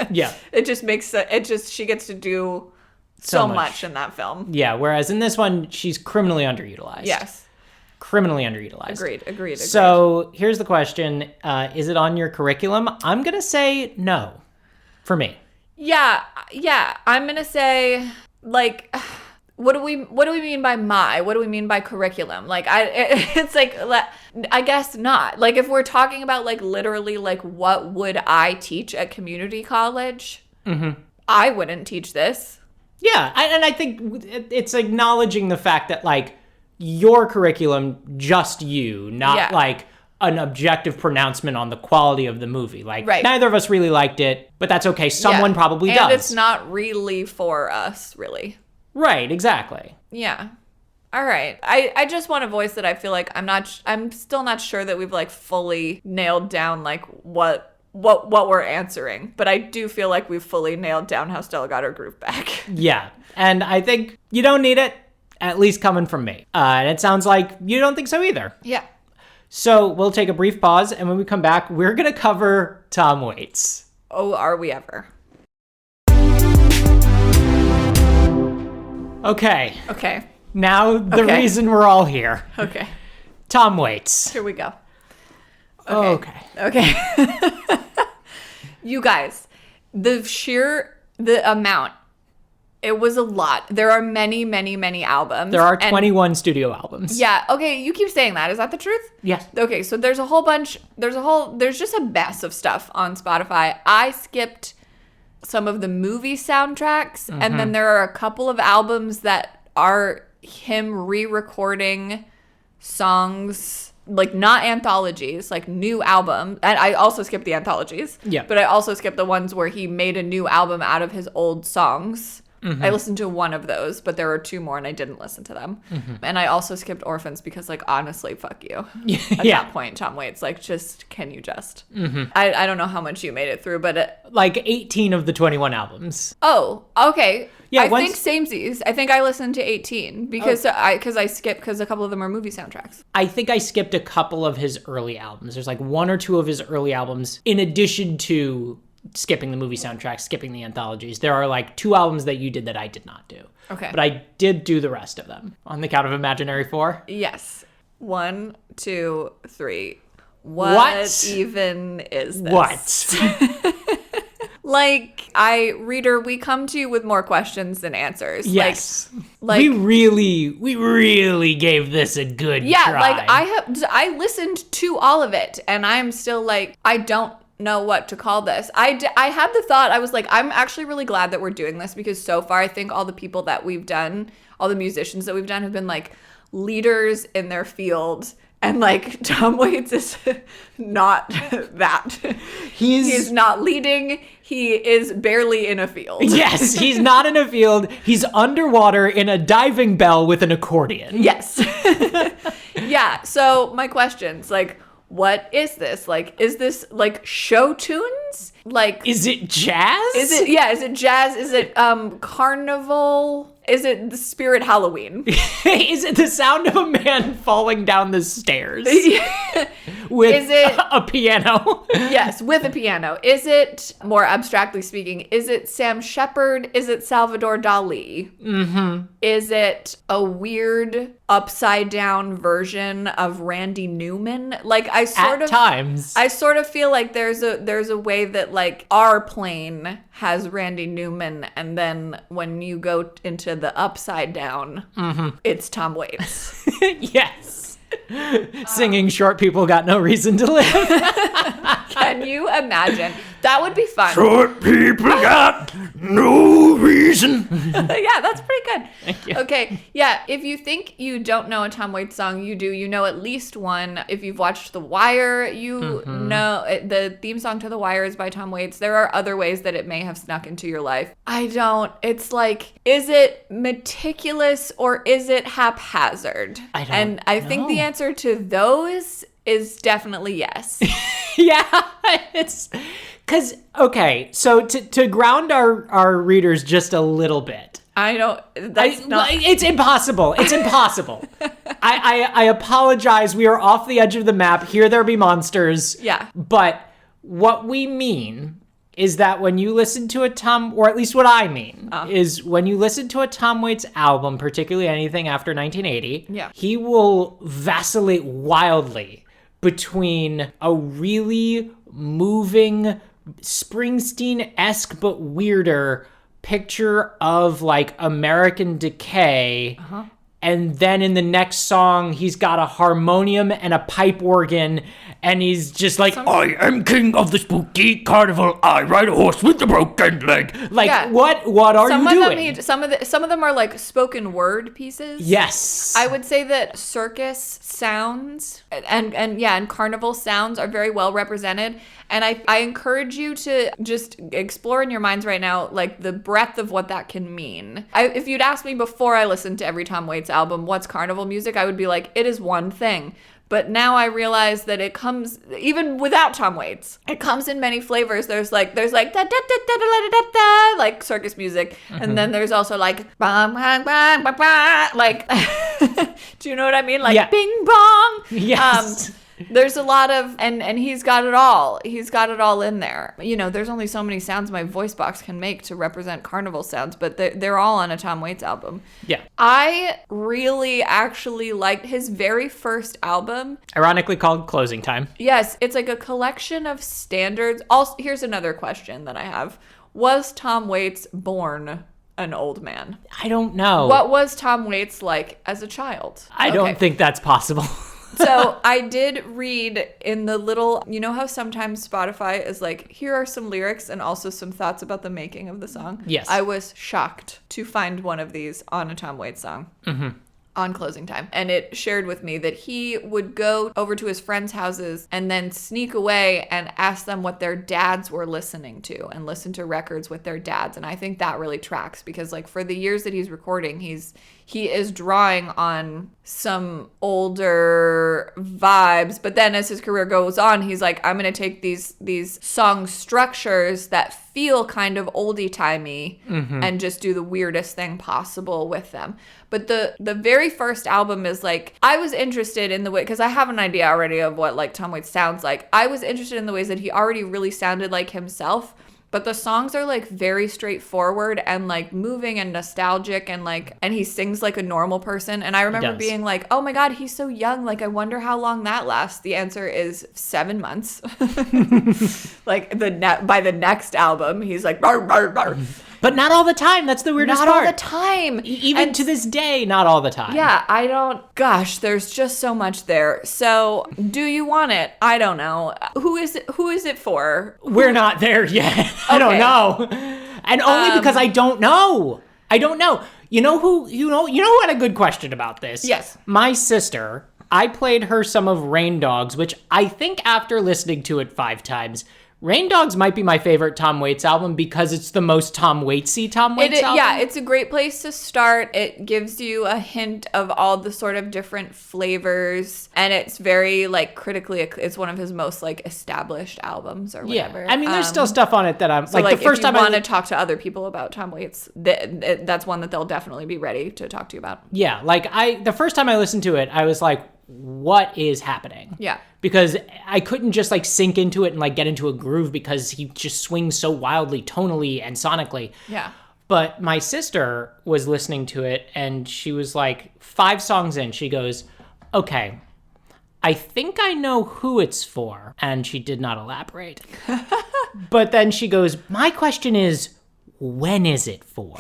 Yeah, it just makes she gets to do so much in that film. Yeah, whereas in this one she's criminally underutilized. Yes. Criminally underutilized. Agreed. So here's the question: is it on your curriculum? I'm gonna say no, for me. Yeah. I'm gonna say like, what do we mean by my? What do we mean by curriculum? Like it's like I guess not. Like if we're talking about like literally like what would I teach at community college? Mm-hmm. I wouldn't teach this. Yeah, and I think it's acknowledging the fact that like your curriculum, just you, not like an objective pronouncement on the quality of the movie. Like, neither of us really liked it, but that's okay. Someone probably does. And it's not really for us, really. Right, exactly. Yeah. All right. I just want to voice that I feel like I'm still not sure that we've like fully nailed down like what we're answering, but I do feel like we've fully nailed down how Stella got her groove back. Yeah. And I think you don't need it, at least coming from me. And it sounds like you don't think so either. Yeah. So we'll take a brief pause, and when we come back, we're going to cover Tom Waits. Oh, are we ever? Okay. Now the reason we're all here. Okay. Tom Waits. Here we go. Okay. You guys, the amount, it was a lot. There are many, many, many albums. There are 21 studio albums. Yeah. Okay. You keep saying that. Is that the truth? Yes. Okay. So there's a whole bunch. There's just a mess of stuff on Spotify. I skipped some of the movie soundtracks. Mm-hmm. And then there are a couple of albums that are him re-recording songs, like not anthologies, like new album. And I also skipped the anthologies. Yeah. But I also skipped the ones where he made a new album out of his old songs. Mm-hmm. I listened to one of those, but there were 2 more and I didn't listen to them. Mm-hmm. And I also skipped Orphans because, like, honestly, fuck you. At that point, Tom Waits, like, can you just? Mm-hmm. I don't know how much you made it through, but like 18 of the 21 albums. Oh, okay. Yeah, I think samesies. I think I listened to 18 because I skipped because a couple of them are movie soundtracks. I think I skipped a couple of his early albums. There's like 1 or 2 of his early albums in addition to skipping the movie soundtrack, skipping the anthologies. There are like 2 albums that you did that I did not do. Okay. But I did do the rest of them. On the count of imaginary 4? Yes. 1, 2, 3. What even is this? What? Like, reader, we come to you with more questions than answers. Yes. Like we really gave this a good try. Like I listened to all of it and I'm still like, I don't know what to call this. I had the thought, I was like, I'm actually really glad that we're doing this because so far I think all the people that we've done, all the musicians that we've done have been like leaders in their field. And like Tom Waits is not that. He's not leading. He is barely in a field. Yes, he's not in a field. He's underwater in a diving bell with an accordion. Yes. Yeah. So my questions, like, what is this? Like, is this like show tunes? Like, is it jazz? Is it jazz? Is it carnival? Is it the Spirit Halloween? Is it the sound of a man falling down the stairs? With a piano? Yes, with a piano. Is it, more abstractly speaking, is it Sam Shepard? Is it Salvador Dali? Mm-hmm. Is it a weird upside down version of Randy Newman? Like I sort of feel like there's a way that like our plane has Randy Newman, and then when you go into the upside down, it's Tom Waits. Yes. Singing Short People Got No Reason to Live. Can you imagine? That would be fun. Short people got no reason. Yeah, that's pretty good. Thank you. Okay, yeah, if you think you don't know a Tom Waits song, you do. You know at least one. If you've watched The Wire, you know the theme song to The Wire is by Tom Waits. There are other ways that it may have snuck into your life. I don't. It's like, is it meticulous or is it haphazard? I don't And I think the know. answer to those is definitely yes. Yeah, it's because, okay, so to ground our readers just a little bit. I don't. It's impossible. It's impossible. I apologize. We are off the edge of the map. Here there be monsters. Yeah. But what we mean is that when you listen to a Tom, or at least what I mean, is when you listen to a Tom Waits album, particularly anything after 1980, Yeah. he will vacillate wildly between a really moving, Springsteen-esque but weirder picture of like American decay. And then in the next song, he's got a harmonium and a pipe organ, and he's just like, I am king of the spooky carnival. I ride a horse with a broken leg. like, Yeah. what are you doing? Some of them are like spoken word pieces. Yes. I would say that circus sounds and carnival sounds are very well represented. And I encourage you to just explore in your minds right now, like the breadth of what that can mean. If you'd asked me before I listened to every Tom Waits album, what's carnival music? I would be like, it is one thing. But now I realize that it comes, even without Tom Waits, it comes in many flavors. There's like da da da da da da da, like circus music, and then there's also like bang bang bang bang bang, like do you know what I mean? Like Yeah. bing bong. Yes. There's a lot of, and he's got it all. He's got it all in there. You know, there's only so many sounds my voice box can make to represent carnival sounds, but they're all on a Tom Waits album. Yeah. I really actually liked his very first album. Ironically called Closing Time. Yes, it's like a collection of standards. Also, here's another question that I have. Was Tom Waits born an old man? I don't know. What was Tom Waits like as a child? I don't think that's possible. So I did read in the little, you know how sometimes Spotify is like, here are some lyrics and also some thoughts about the making of the song? Yes. I was shocked to find one of these on a Tom Waits song. On Closing Time. And it shared with me that he would go over to his friends' houses and then sneak away and ask them what their dads were listening to and listen to records with their dads. And I think that really tracks because like for the years that he's recording, he is drawing on some older vibes, but then as his career goes on, he's like, I'm going to take these song structures that feel kind of oldie-timey and just do the weirdest thing possible with them. But the very first album is like, I was interested in the way, because I have an idea already of what like Tom Waits sounds like. I was interested in the ways that he already really sounded like himself. But the songs are like very straightforward and like moving and nostalgic and he sings like a normal person. And I remember being like, oh my God, he's so young. Like, I wonder how long that lasts. The answer is 7 months. Like by the next album, he's like, bar, bar, bar. But not all the time. That's the weirdest Not part. all the time. Even to this day, not all the time. Yeah, gosh, there's just so much there. So, do you want it? I don't know. Who is it for? We're not there yet. I don't know. And only because I don't know. I don't know. You know who had a good question about this? Yes. My sister. I played her some of Rain Dogs, which I think after listening to it 5 times, Rain Dogs might be my favorite Tom Waits album because it's the most Tom Waitsy Tom Waits album. Yeah, it's a great place to start. It gives you a hint of all the sort of different flavors, and it's very like critically. It's one of his most like established albums or whatever. Yeah, I mean, there's still stuff on it that I'm so like the first if you time want to talk to other people about Tom Waits, that's one that they'll definitely be ready to talk to you about. Yeah, like the first time I listened to it, I was like, what is happening? Yeah. Because I couldn't just like sink into it and like get into a groove because he just swings so wildly tonally and sonically. Yeah. But my sister was listening to it and she was like 5 songs in, she goes, okay, I think I know who it's for. And she did not elaborate. But then she goes, my question is, when is it for?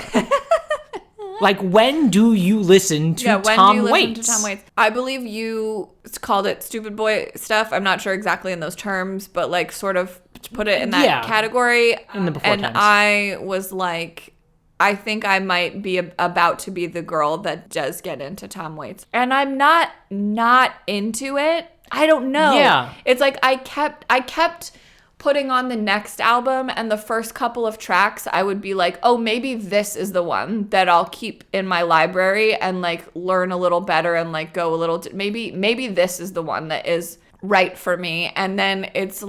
Like, when do you listen to Tom Waits? I believe you called it stupid boy stuff. I'm not sure exactly in those terms, but like sort of put it in that category. In the before and times. I was like, I think I might be about to be the girl that does get into Tom Waits. And I'm not into it. I don't know. Yeah. It's like I kept putting on the next album, and the first couple of tracks I would be like, oh, maybe this is the one that I'll keep in my library and like learn a little better and like go a little maybe this is the one that is right for me. And then it's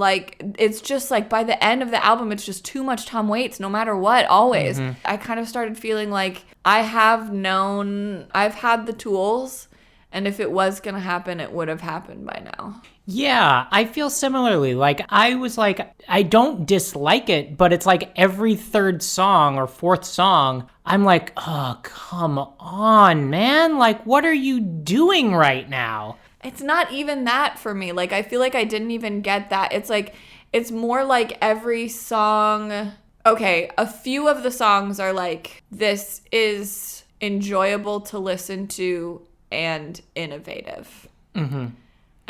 just like by the end of the album, it's just too much Tom Waits no matter what, always. I kind of started feeling like I've had the tools, and if it was gonna happen, it would have happened by now. Yeah, I feel similarly. Like, I was like, I don't dislike it, but it's like every third song or fourth song, I'm like, oh, come on, man. Like, what are you doing right now? It's not even that for me. Like, I feel like I didn't even get that. It's like, it's more like every song. Okay, a few of the songs are like, this is enjoyable to listen to and innovative.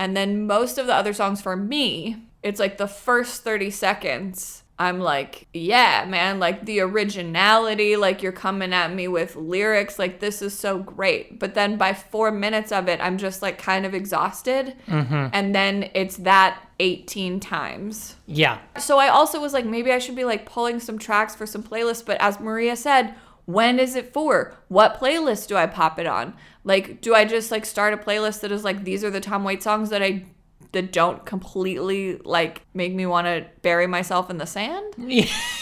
And then most of the other songs for me, it's like the first 30 seconds, I'm like, yeah, man, like the originality, like you're coming at me with lyrics, like this is so great. But then by 4 minutes of it, I'm just like kind of exhausted. And then it's that 18 times. Yeah. So I also was like, maybe I should be like pulling some tracks for some playlists. But as Maria said, when is it for? What playlist do I pop it on? Like, do I just like start a playlist that is like, these are the Tom Waits songs that don't completely like make me want to bury myself in the sand?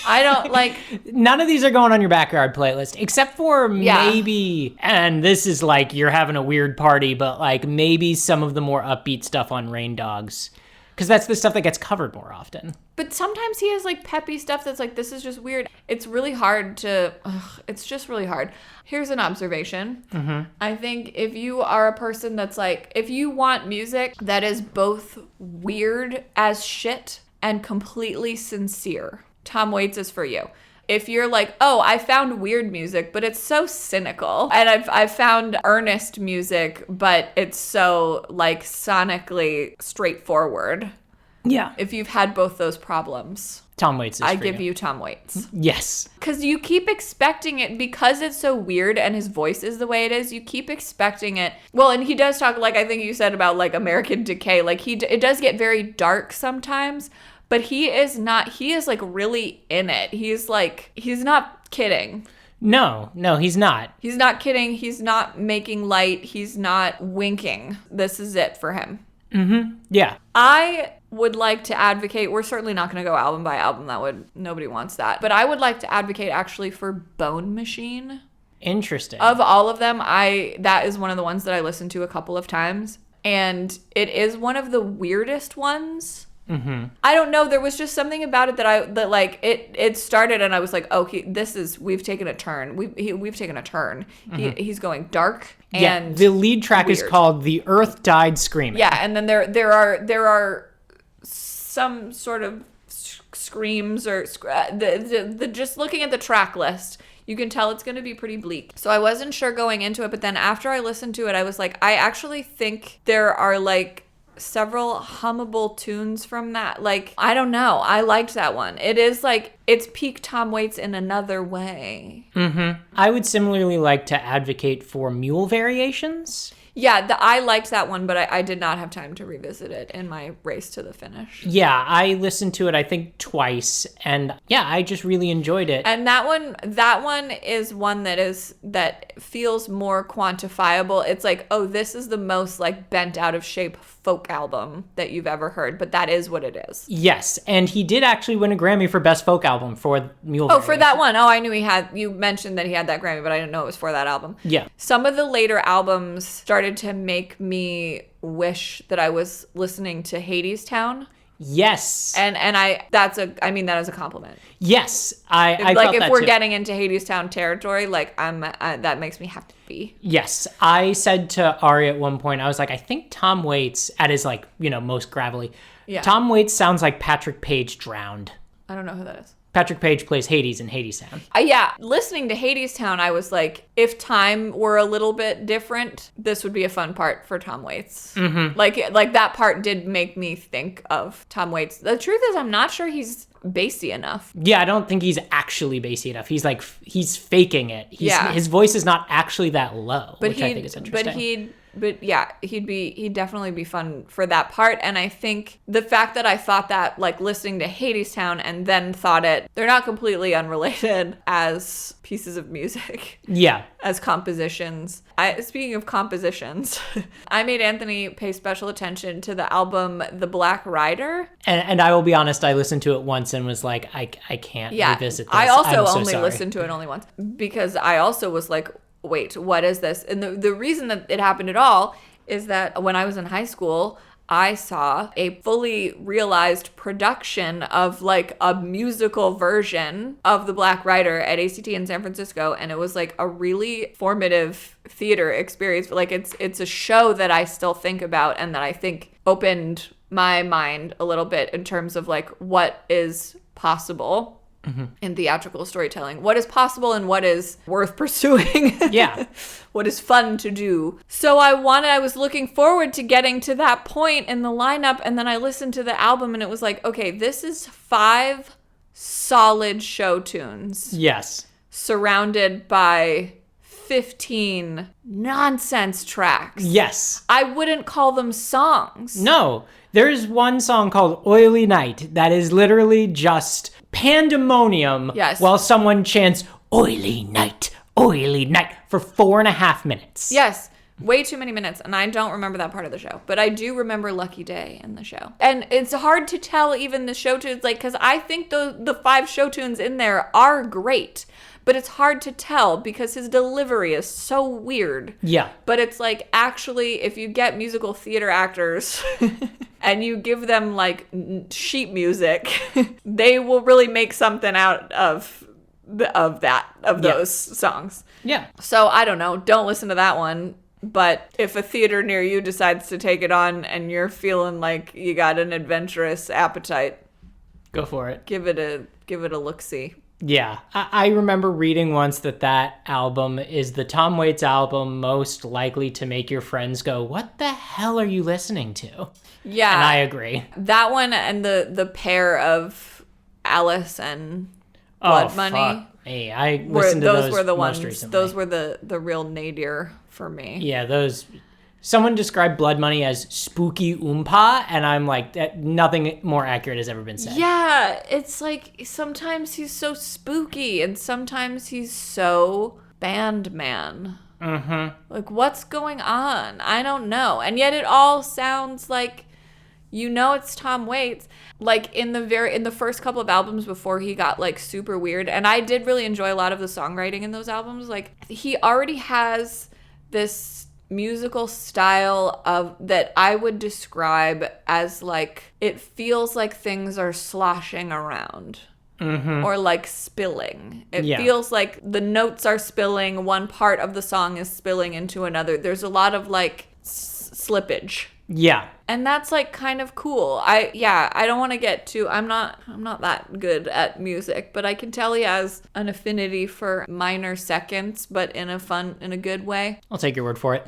I don't like. None of these are going on your backyard playlist, except for maybe, and this is like you're having a weird party, but like maybe some of the more upbeat stuff on Rain Dogs. Because that's the stuff that gets covered more often. But sometimes he has like peppy stuff that's like, this is just weird. It's really hard to, it's just really hard. Here's an observation. I think if you are a person that's like, if you want music that is both weird as shit and completely sincere, Tom Waits is for you. If you're like, oh, I found weird music, but it's so cynical. And I've found earnest music, but it's so like sonically straightforward. Yeah. If you've had both those problems, Tom Waits is I for give you Tom Waits. Yes. Because you keep expecting it, because it's so weird and his voice is the way it is, you keep expecting it. Well, and he does talk, like I think you said about like American Decay, like it does get very dark sometimes. But he is like really in it. He's not kidding. No, he's not. He's not kidding. He's not making light. He's not winking. This is it for him. Yeah. I would like to advocate, we're certainly not going to go album by album. Nobody wants that. But I would like to advocate actually for Bone Machine. Interesting. Of all of them, that is one of the ones that I listened to a couple of times. And it is one of the weirdest ones. I don't know. There was just something about it that like it started, and I was like, oh, we've taken a turn. We've taken a turn. He's going dark. And the lead track weird. is called "The Earth Died Screaming." Yeah, and then there are some sort of screams or the just looking at the track list, you can tell it's going to be pretty bleak. So I wasn't sure going into it, but then after I listened to it, I was like, I actually think there are like several hummable tunes from that. Like, I don't know. I liked that one. It is like, it's peak Tom Waits in another way. I would similarly like to advocate for Mule Variations. Yeah, I liked that one, but I did not have time to revisit it in my race to the finish. Yeah, I listened to it, I think, twice, and yeah, I just really enjoyed it. And that one is one that feels more quantifiable. It's like, oh, this is the most like bent out of shape folk album that you've ever heard, but that is what it is. Yes, and he did actually win a Grammy for Best Folk Album for Mule Oh, for that one. Oh, I knew you mentioned that he had that Grammy, but I didn't know it was for that album. Yeah. Some of the later albums started to make me wish that I was listening to Hadestown. Yes. And that is a compliment. Yes. I like felt if that we're too. Getting into Hadestown territory, like that makes me happy. Yes. I said to Ari at one point, I was like, I think Tom Waits at his like, most gravelly. Yeah. Tom Waits sounds like Patrick Page drowned. I don't know who that is. Patrick Page plays Hades in Hadestown. Yeah, listening to Hadestown, I was like, if time were a little bit different, this would be a fun part for Tom Waits. Mm-hmm. Like that part did make me think of Tom Waits. The truth is, I'm not sure he's bassy enough. Yeah, I don't think he's actually bassy enough. He's like, he's faking it. His voice is not actually that low, which I think is interesting. But yeah, he'd definitely be fun for that part. And I think the fact that I thought that, like, listening to Hadestown and then thought they're not completely unrelated as pieces of music. Yeah. As compositions. Speaking of compositions, I made Anthony pay special attention to the album The Black Rider. And I will be honest, I listened to it once and was like, I can't revisit this. I also I'm so only sorry. listened to it only once because I also was like, wait, what is this? And the reason that it happened at all is that when I was in high school, I saw a fully realized production of like a musical version of The Black Rider at ACT in San Francisco. And it was like a really formative theater experience. Like it's a show that I still think about and that I think opened my mind a little bit in terms of like what is possible. Mm-hmm. In theatrical storytelling, what is possible and what is worth pursuing. Yeah. What is fun to do. So I was looking forward to getting to that point in the lineup, and then I listened to the album and it was like, okay, this is 5 solid show tunes. Yes. Surrounded by 15 nonsense tracks. Yes. I wouldn't call them songs. No. There's one song called Oily Night that is literally just pandemonium while someone chants oily night for 4.5 minutes. Yes. Way too many minutes, and I don't remember that part of the show. But I do remember Lucky Day in the show. And it's hard to tell even the show tunes, like, because I think the 5 show tunes in there are great. But it's hard to tell because his delivery is so weird. Yeah. But it's like, actually, if you get musical theater actors and you give them like sheet music, they will really make something out of those songs. Yeah. So I don't know. Don't listen to that one. But if a theater near you decides to take it on and you're feeling like you got an adventurous appetite, go for it. Give it a look-see. Yeah. I remember reading once that album is the Tom Waits album most likely to make your friends go, what the hell are you listening to? Yeah. And I agree. That one and the pair of Alice and Blood Money. Fuck. Hey, I listened to those were the most ones. recently. Those were the real nadir for me. Yeah, those. Someone described Blood Money as spooky oompa, and I'm like, nothing more accurate has ever been said. Yeah, it's like sometimes he's so spooky, and sometimes he's so band man. Mm-hmm. Like, what's going on? I don't know. And yet it all sounds like, it's Tom Waits. Like in the first couple of albums before he got like super weird, and I did really enjoy a lot of the songwriting in those albums. Like he already has this musical style that I would describe as like, it feels like things are sloshing around. Mm-hmm. Or like spilling. It feels like the notes are spilling. One part of the song is spilling into another. There's a lot of like slippage. Yeah. And that's like kind of cool. I don't want to get too, I'm not that good at music, but I can tell he has an affinity for minor seconds, but in a good way. I'll take your word for it.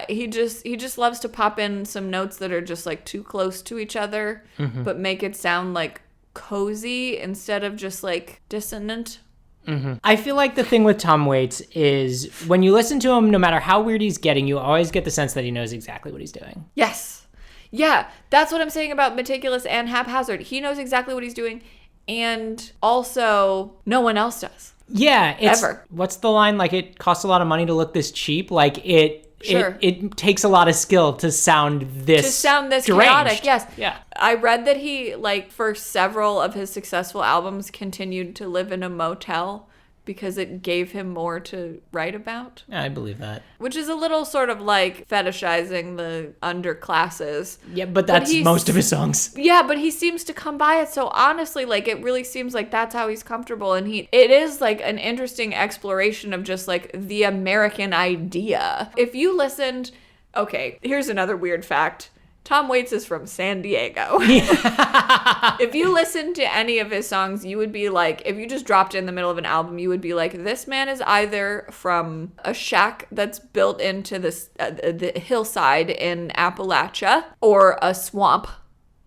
He just loves to pop in some notes that are just like too close to each other, mm-hmm. but make it sound like cozy instead of just like dissonant. Mm-hmm. I feel like the thing with Tom Waits is when you listen to him, no matter how weird he's getting, you always get the sense that he knows exactly what he's doing. Yes. Yeah, that's what I'm saying about meticulous and haphazard. He knows exactly what he's doing, and also no one else does. Yeah. Ever. What's the line? Like, it costs a lot of money to look this cheap. Like, it takes a lot of skill to sound this deranged. Chaotic. Yes. Yeah. I read that he, like, for several of his successful albums, continued to live in a motel because it gave him more to write about. Yeah, I believe that. Which is a little sort of like fetishizing the underclasses. Yeah, but that's most of his songs. Yeah, but he seems to come by it so honestly. Like, it really seems like that's how he's comfortable. And it is like an interesting exploration of just like the American idea. If you listened, okay, here's another weird fact. Tom Waits is from San Diego. If you listen to any of his songs, you would be like, if you just dropped in the middle of an album, you would be like, this man is either from a shack that's built into the hillside in Appalachia or a swamp.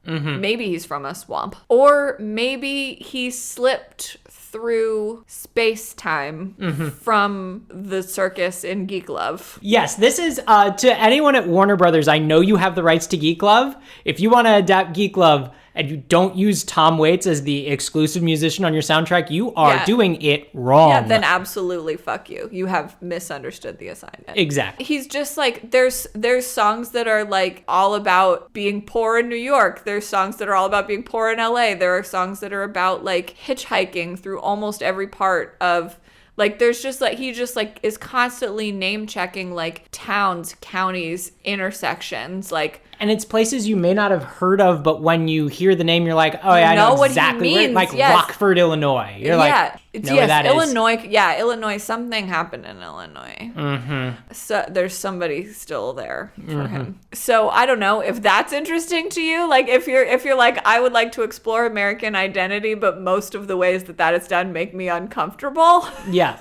Mm-hmm. Maybe he's from a swamp. Or maybe he slipped through space-time from the circus in Geek Love. Yes, this is, to anyone at Warner Brothers, I know you have the rights to Geek Love. If you want to adapt Geek Love and you don't use Tom Waits as the exclusive musician on your soundtrack, you are doing it wrong. Yeah, then absolutely fuck you. You have misunderstood the assignment. Exactly. He's just like, there's songs that are like all about being poor in New York. There's songs that are all about being poor in LA. There are songs that are about like hitchhiking through almost every part of, like, there's just like, he just like is constantly name checking like towns, counties, intersections, like. And it's places you may not have heard of, but when you hear the name, you're like, oh yeah, I know exactly where, like Rockford, Illinois. You're like, know where that Illinois. is. Yeah, Illinois. Something happened in Illinois. Mm-hmm. So there's somebody still there for him. So I don't know if that's interesting to you. Like if you're like, I would like to explore American identity, but most of the ways that is done make me uncomfortable. Yeah.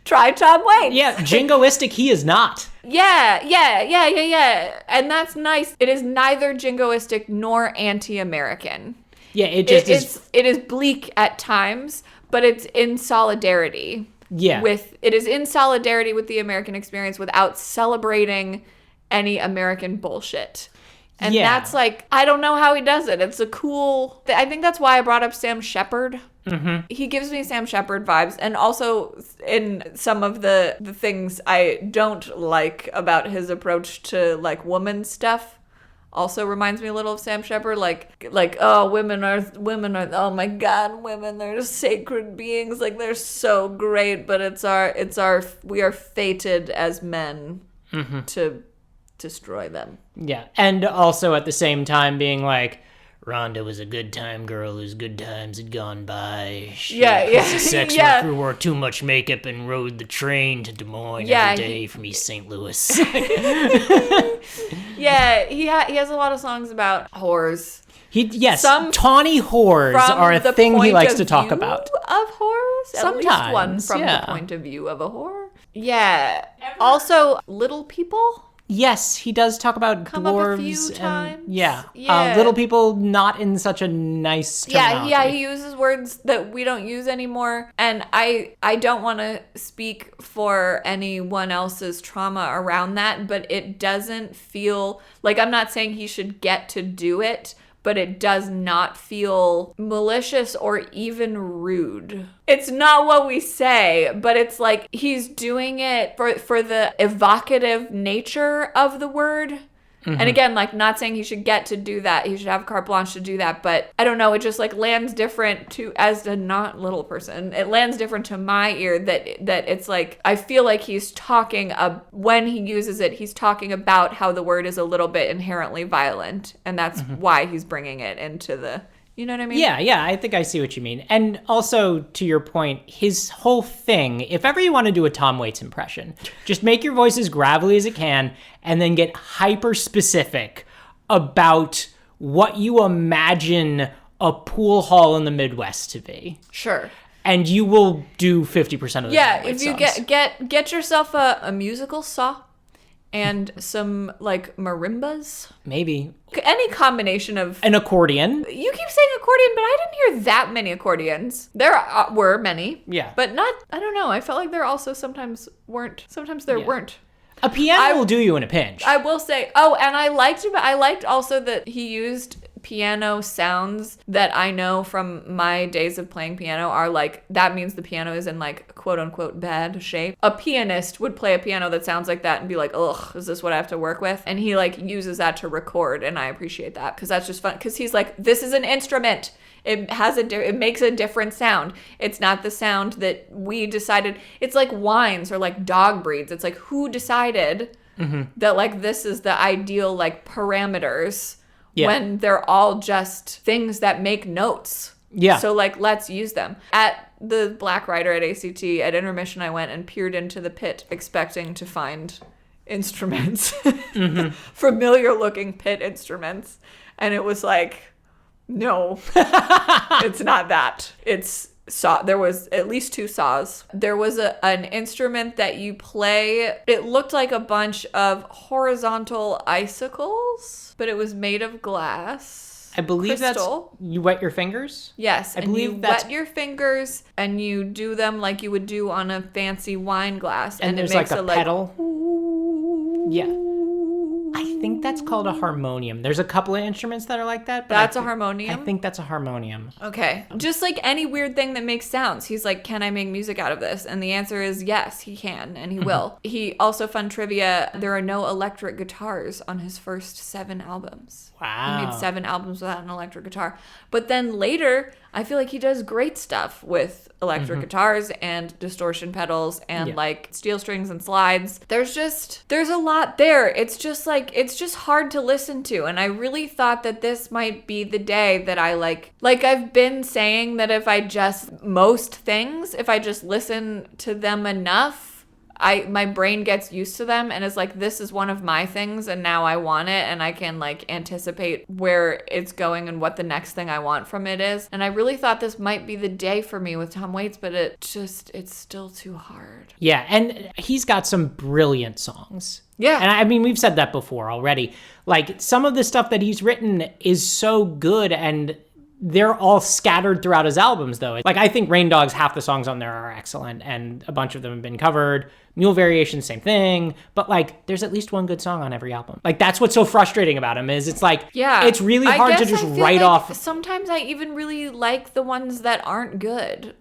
Try Tom Waits. Yeah, jingoistic he is not. Yeah. And that's nice. It is neither jingoistic nor anti-American. Yeah, it just is. It is bleak at times, but it's in solidarity. Yeah. It is in solidarity with the American experience without celebrating any American bullshit. And that's like, I don't know how he does it. It's a cool, I think that's why I brought up Sam Shepard. Mm-hmm. He gives me Sam Shepard vibes. And also in some of the things I don't like about his approach to like woman stuff also reminds me a little of Sam Shepard. Like, oh, women are, oh my God, women, they're sacred beings. Like they're so great, but we are fated as men to destroy them. Yeah. And also at the same time being like, Rhonda was a good time girl whose good times had gone by. She was a sex worker who wore too much makeup and rode the train to Des Moines every day from East St. Louis. Yeah, he has a lot of songs about whores. Some tawny whores are a thing he likes to talk about. Of whores? Sometimes, at least one from the point of view of a whore. Yeah. Also, little people. Yes, he does talk about Come dwarves up a few times. Little people not in such a nice terminology. Yeah, he uses words that we don't use anymore. And I don't want to speak for anyone else's trauma around that, but it doesn't feel like, I'm not saying he should get to do it, but it does not feel malicious or even rude. It's not what we say, but it's like he's doing it for the evocative nature of the word. Mm-hmm. And again, like, not saying he should get to do that. He should have carte blanche to do that. But I don't know. It just like lands different to, as a not little person, it lands different to my ear that it's like, I feel like he's talking, when he uses it, he's talking about how the word is a little bit inherently violent. And that's why he's bringing it into the, you know what I mean? Yeah, I think I see what you mean. And also, to your point, his whole thing, if ever you want to do a Tom Waits impression, just make your voice as gravelly as it can and then get hyper specific about what you imagine a pool hall in the Midwest to be. Sure. And you will do 50% of the Yeah, if you get yourself a musical saw and some like marimbas. Maybe. Any combination of... An accordion. You keep saying accordion, but I didn't hear that many accordions. There were many. Yeah. But not... I don't know. I felt like there also sometimes weren't. Sometimes there weren't. A piano will do you in a pinch. I will say... Oh, and I liked also that he used piano sounds that I know from my days of playing piano are like, that means the piano is in like quote unquote bad shape. A pianist would play a piano that sounds like that and be like, ugh, is this what I have to work with? And he like uses that to record, and I appreciate that because that's just fun. Because he's like, this is an instrument. It makes a different sound. It's not the sound that we decided. It's like wines or like dog breeds. It's like, who decided that like this is the ideal like parameters when they're all just things that make notes. Yeah. So like, let's use them. At the Black Writer at ACT, at intermission, I went and peered into the pit expecting to find instruments, familiar looking pit instruments. And it was like, no, it's not that. It's saw. There was at least 2 saws. There was an instrument that you play. It looked like a bunch of horizontal icicles, but it was made of glass. I believe crystal. You wet your fingers? Yes, I and believe you that's... wet your fingers and you do them like you would do on a fancy wine glass. And there's it makes like a it pedal? Yeah. I think that's called a harmonium. There's a couple of instruments that are like that. But That's a harmonium? I think that's a harmonium. Okay. Just like any weird thing that makes sounds. He's like, can I make music out of this? And the answer is yes, he can, and he will. He also, fun trivia, there are no electric guitars on his first 7 albums. Wow. He made 7 albums without an electric guitar. But then later, I feel like he does great stuff with electric guitars and distortion pedals and like steel strings and slides. There's a lot there. It's just hard to listen to. And I really thought that this might be the day that I like I've been saying that if I just listen to them enough, my brain gets used to them and is like, this is one of my things and now I want it, and I can like anticipate where it's going and what the next thing I want from it is. And I really thought this might be the day for me with Tom Waits, but it's still too hard. Yeah, and he's got some brilliant songs. Yeah. And I mean, we've said that before already. Like, some of the stuff that he's written is so good, and they're all scattered throughout his albums, though. Like, I think Rain Dogs, half the songs on there are excellent, and a bunch of them have been covered. Mule Variations, same thing. But, like, there's at least one good song on every album. Like, that's what's so frustrating about him, is it's like, it's really hard to just write off. Sometimes I even really like the ones that aren't good.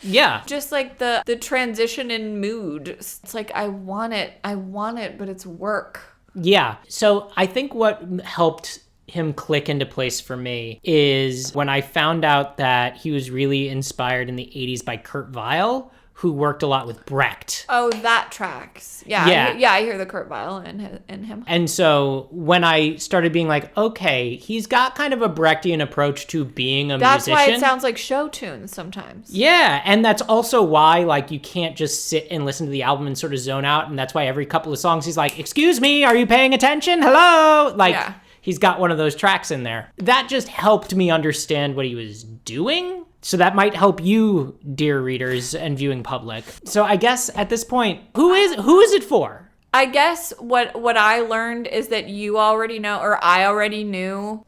Yeah. Just like the transition in mood. It's like, I want it, but it's work. Yeah. So I think what helped him click into place for me is when I found out that he was really inspired in the 80s by Kurt Weill, who worked a lot with Brecht. Oh, that tracks. Yeah. I hear the Kurt Weill in him. And so when I started being like, okay, he's got kind of a Brechtian approach to being a musician. That's why it sounds like show tunes sometimes. Yeah, and that's also why, like, you can't just sit and listen to the album and sort of zone out, and that's why every couple of songs he's like, excuse me, are you paying attention? Hello? Like, he's got one of those tracks in there. That just helped me understand what he was doing. So that might help you, dear readers and viewing public. So I guess at this point, who is it for? I guess what I learned is that you already know, or I already knew.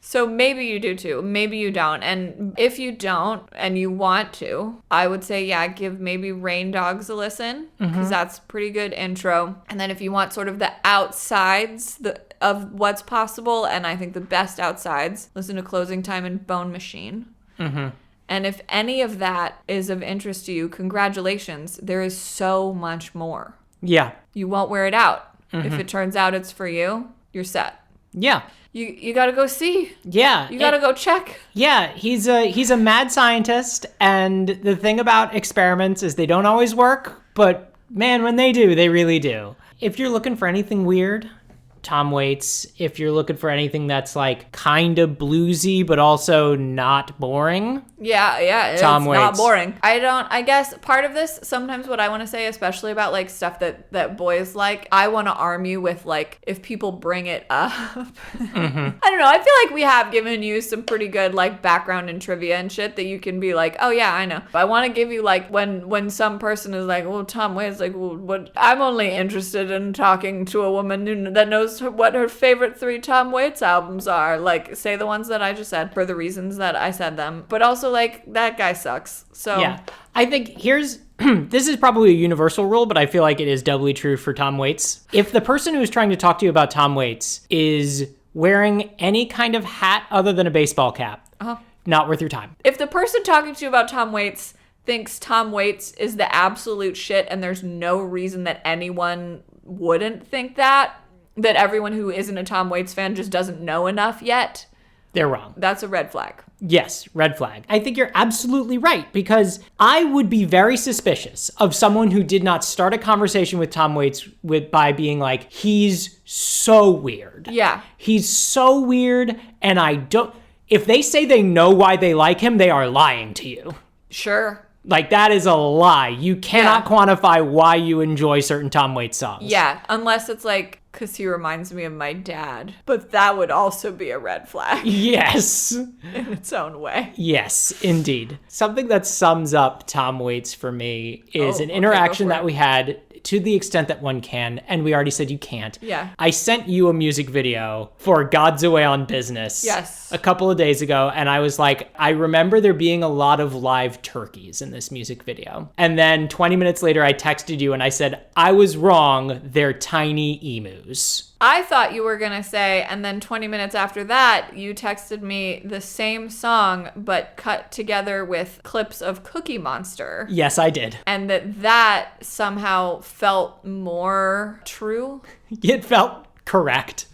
So maybe you do too. Maybe you don't. And if you don't and you want to, I would say, give maybe Rain Dogs a listen, because that's pretty good intro. And then if you want sort of the outsides of what's possible, and I think the best outsides, listen to Closing Time and Bone Machine. And if any of that is of interest to you, congratulations. There is so much more. Yeah. You won't wear it out. If it turns out it's for you, you're set. Yeah. You got to go see. Yeah. You got to go check. Yeah, he's a mad scientist, and the thing about experiments is they don't always work, but man, when they do, they really do. If you're looking for anything weird, Tom Waits. If you're looking for anything that's like kind of bluesy but also not boring. Yeah, Tom it's Waits. not boring. I guess part of this, sometimes what I want to say, especially about like stuff that boys like, I want to arm you with like, if people bring it up. I don't know. I feel like we have given you some pretty good like background and trivia and shit that you can be like, oh yeah, I know. But I want to give you like when some person is like, well, Tom Waits, like, well, what? I'm only interested in talking to a woman that knows what her favorite 3 Tom Waits albums are. Like, say the ones that I just said for the reasons that I said them. But also, like, that guy sucks. So yeah, I think here's this is probably a universal rule, but I feel like it is doubly true for Tom Waits. If the person who is trying to talk to you about Tom Waits is wearing any kind of hat other than a baseball cap, not worth your time. If the person talking to you about Tom Waits thinks Tom Waits is the absolute shit and there's no reason that anyone wouldn't think that everyone who isn't a Tom Waits fan just doesn't know enough yet, they're wrong. That's a red flag. Yes, red flag. I think you're absolutely right, because I would be very suspicious of someone who did not start a conversation with Tom Waits by being like, he's so weird. Yeah. He's so weird, and if they say they know why they like him, they are lying to you. Sure. Like, that is a lie. You cannot quantify why you enjoy certain Tom Waits songs. Yeah, unless it's like, because he reminds me of my dad. But that would also be a red flag Yes. in its own way. Yes, indeed. Something that sums up Tom Waits for me is an okay, interaction go for that it. we had, to the extent that one can, and we already said you can't. Yeah. I sent you a music video for God's Away on Business. Yes. A couple of days ago, and I was like, I remember there being a lot of live turkeys in this music video. And then 20 minutes later, I texted you and I said, I was wrong, they're tiny emus. I thought you were going to say, and then 20 minutes after that, you texted me the same song, but cut together with clips of Cookie Monster. Yes, I did. And that somehow felt more true. It felt correct.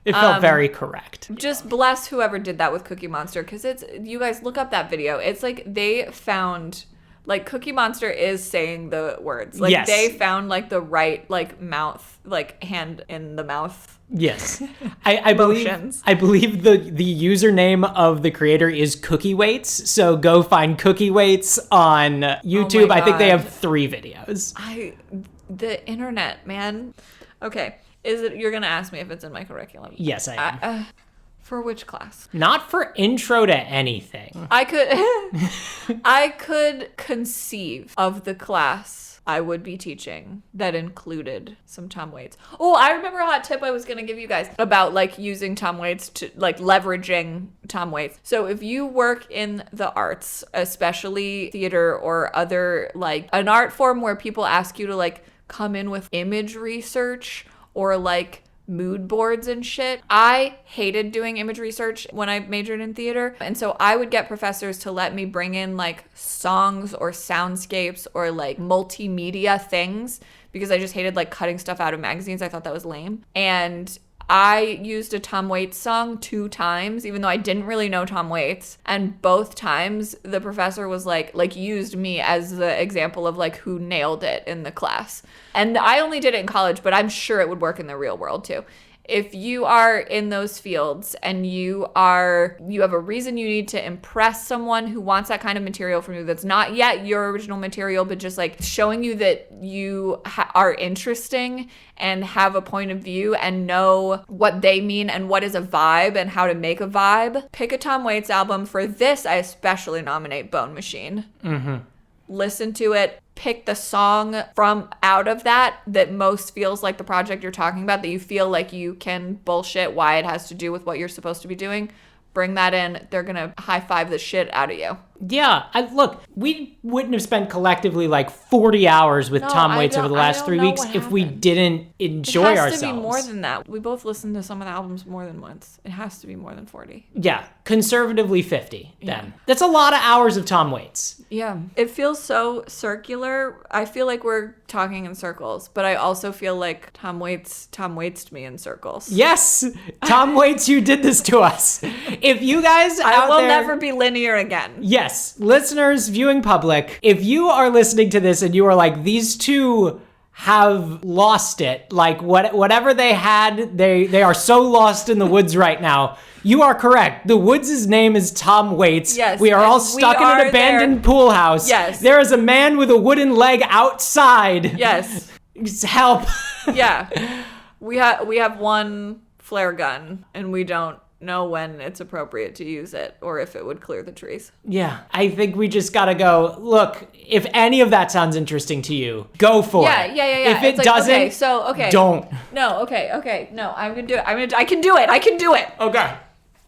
It felt very correct. Just bless whoever did that with Cookie Monster, because you guys look up that video. It's like they found, like, Cookie Monster is saying the words. Like, Yes. they found, like, the right, like, mouth, like, hand in the mouth. Yes. I believe Motions. I believe the username of the creator is Cookie Waits. So go find Cookie Waits on YouTube. I think they God. have 3 videos. The internet, man. Okay. You're going to ask me if it's in my curriculum? Yes, I am. For which class? Not for intro to anything. I could conceive of the class I would be teaching that included some Tom Waits. Oh, I remember a hot tip I was going to give you guys about, like, using Tom Waits to, like, leveraging Tom Waits. So if you work in the arts, especially theater or other, like, an art form where people ask you to, like, come in with image research or, like, mood boards and shit. I hated doing image research when I majored in theater. And so I would get professors to let me bring in, like, songs or soundscapes or, like, multimedia things, because I just hated, like, cutting stuff out of magazines. I thought that was lame. And I used a Tom Waits song 2 times, even though I didn't really know Tom Waits. And both times the professor was like used me as the example of, like, who nailed it in the class. And I only did it in college, but I'm sure it would work in the real world too. If you are in those fields and you have a reason you need to impress someone who wants that kind of material from you that's not yet your original material, but just, like, showing you that you are interesting and have a point of view and know what they mean and what is a vibe and how to make a vibe, pick a Tom Waits album. For this, I especially nominate Bone Machine. Mm-hmm. Listen to it. Pick the song from out of that most feels like the project you're talking about, that you feel like you can bullshit why it has to do with what you're supposed to be doing. Bring that in. They're going to high five the shit out of you. Yeah, look, we wouldn't have spent collectively like 40 hours with Tom Waits over the last 3 weeks if we didn't enjoy ourselves. It has to be more than that. We both listened to some of the albums more than once. It has to be more than 40. Yeah, conservatively 50 then. That's a lot of hours of Tom Waits. Yeah. It feels so circular. I feel like we're talking in circles, but I also feel like Tom Waits'd me in circles. Yes, Tom Waits, you did this to us. If you guys I will never be linear again. Yes, listeners, viewing public, if you are listening to this and you are like, these two have lost it, like whatever they had, they are so lost in the woods right now. You are correct. The woods' name is Tom Waits. Yes. We are all stuck in an abandoned pool house. Yes. There is a man with a wooden leg outside. Yes. Help. Yeah. We have one flare gun and we don't know when it's appropriate to use it or if it would clear the trees. Yeah, I think we just gotta go. Look, if any of that sounds interesting to you, go for it. Yeah. If it doesn't, don't. No, okay. No, I'm gonna do it. I can do it. Okay.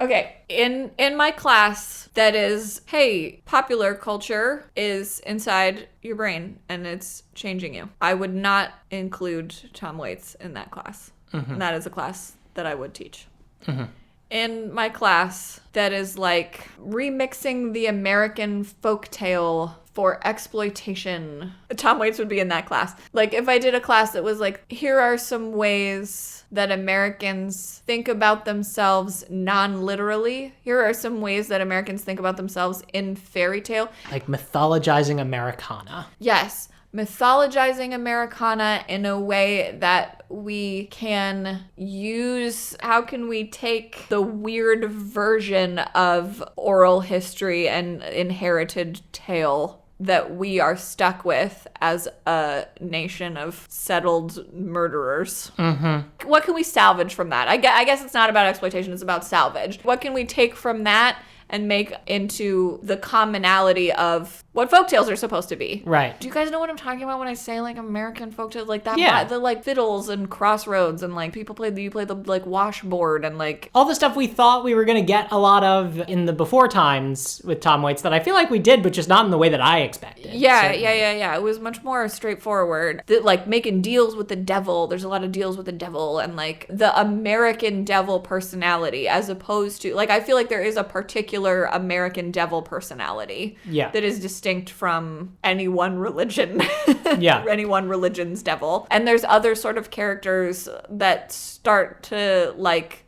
Okay. In my class that is, hey, popular culture is inside your brain and it's changing you, I would not include Tom Waits in that class. Mm-hmm. And that is a class that I would teach. Mm-hmm. In my class that is like remixing the American folktale for exploitation, Tom Waits would be in that class. Like, if I did a class that was like, here are some ways that Americans think about themselves non-literally. Here are some ways that Americans think about themselves in fairy tale. Like mythologizing Americana. Yes. Mythologizing Americana in a way that we can use. How can we take the weird version of oral history and inherited tale that we are stuck with as a nation of settled murderers. Mm-hmm. What can we salvage from that? I guess it's not about exploitation, it's about salvage. What can we take from that and make into the commonality of what folktales are supposed to be? Right. Do you guys know what I'm talking about when I say like American folktales? Like that, Yeah. the like fiddles and crossroads and like you play the like washboard and like All the stuff we thought we were going to get a lot of in the before times with Tom Waits that I feel like we did, but just not in the way that I expected. Yeah. It was much more straightforward. Like making deals with the devil. There's a lot of deals with the devil and like the American devil personality as opposed to like I feel like there is a particular American devil personality that is distinct from any one religion. Any one religion's devil. And there's other sort of characters that start to like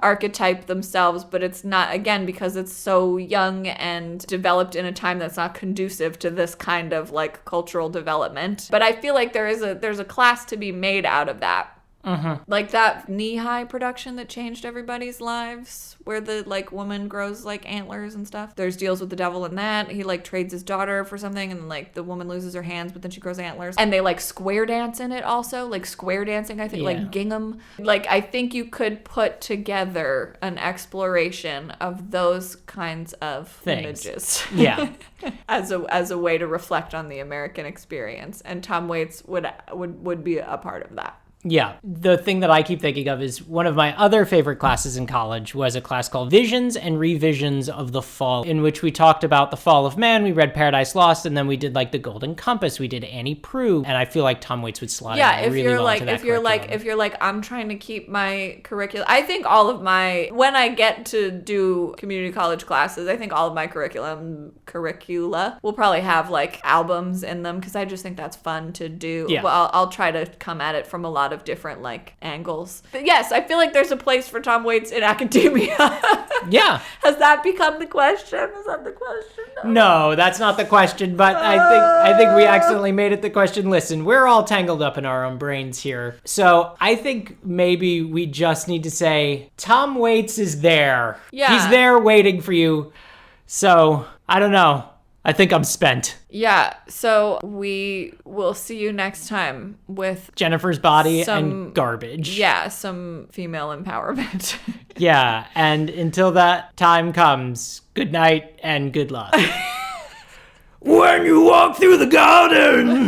archetype themselves, but it's not, again, because it's so young and developed in a time that's not conducive to this kind of like cultural development. But I feel like there's a class to be made out of that. Mm-hmm. Like that knee-high production that changed everybody's lives, where the like woman grows like antlers and stuff. There's deals with the devil in that. He like trades his daughter for something, and like the woman loses her hands, but then she grows antlers. And they like square dance in it also, like square dancing. I think like gingham. Like I think you could put together an exploration of those kinds of images. Yeah. as a way to reflect on the American experience, and Tom Waits would be a part of that. Yeah. The thing that I keep thinking of is one of my other favorite classes in college was a class called Visions and Revisions of the Fall, in which we talked about the fall of man. We read Paradise Lost, and then we did like the Golden Compass. We did Annie Proulx, and I feel like Tom Waits would slot in really well into that curriculum. If you're like, I'm trying to keep my curriculum, I think all of my, when I get to do community college classes, I think all of my curricula will probably have like albums in them, because I just think that's fun to do. Yeah. Well, I'll try to come at it from a lot of different like angles. But yes, I feel like there's a place for Tom Waits in academia. Yeah. Has that become the question? Is that the question? No, that's not the question, but I think we accidentally made it the question. Listen, we're all tangled up in our own brains here. So I think maybe we just need to say Tom Waits is there. Yeah. He's there waiting for you. So I don't know. I think I'm spent. Yeah, so we will see you next time with Jennifer's Body and garbage. Yeah, some female empowerment. Yeah, and until that time comes, good night and good luck. When you walk through the garden,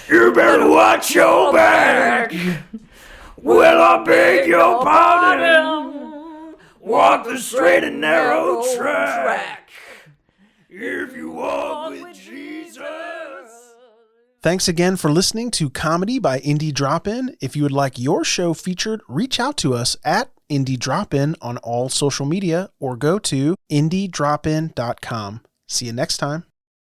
you better watch your back. Well, I beg your pardon. Walk the straight and narrow track. If you walk with Jesus. Thanks again for listening to Comedy by Indie Drop-In. If you would like your show featured, reach out to us at Indie Drop-In on all social media or go to indiedropin.com. See you next time.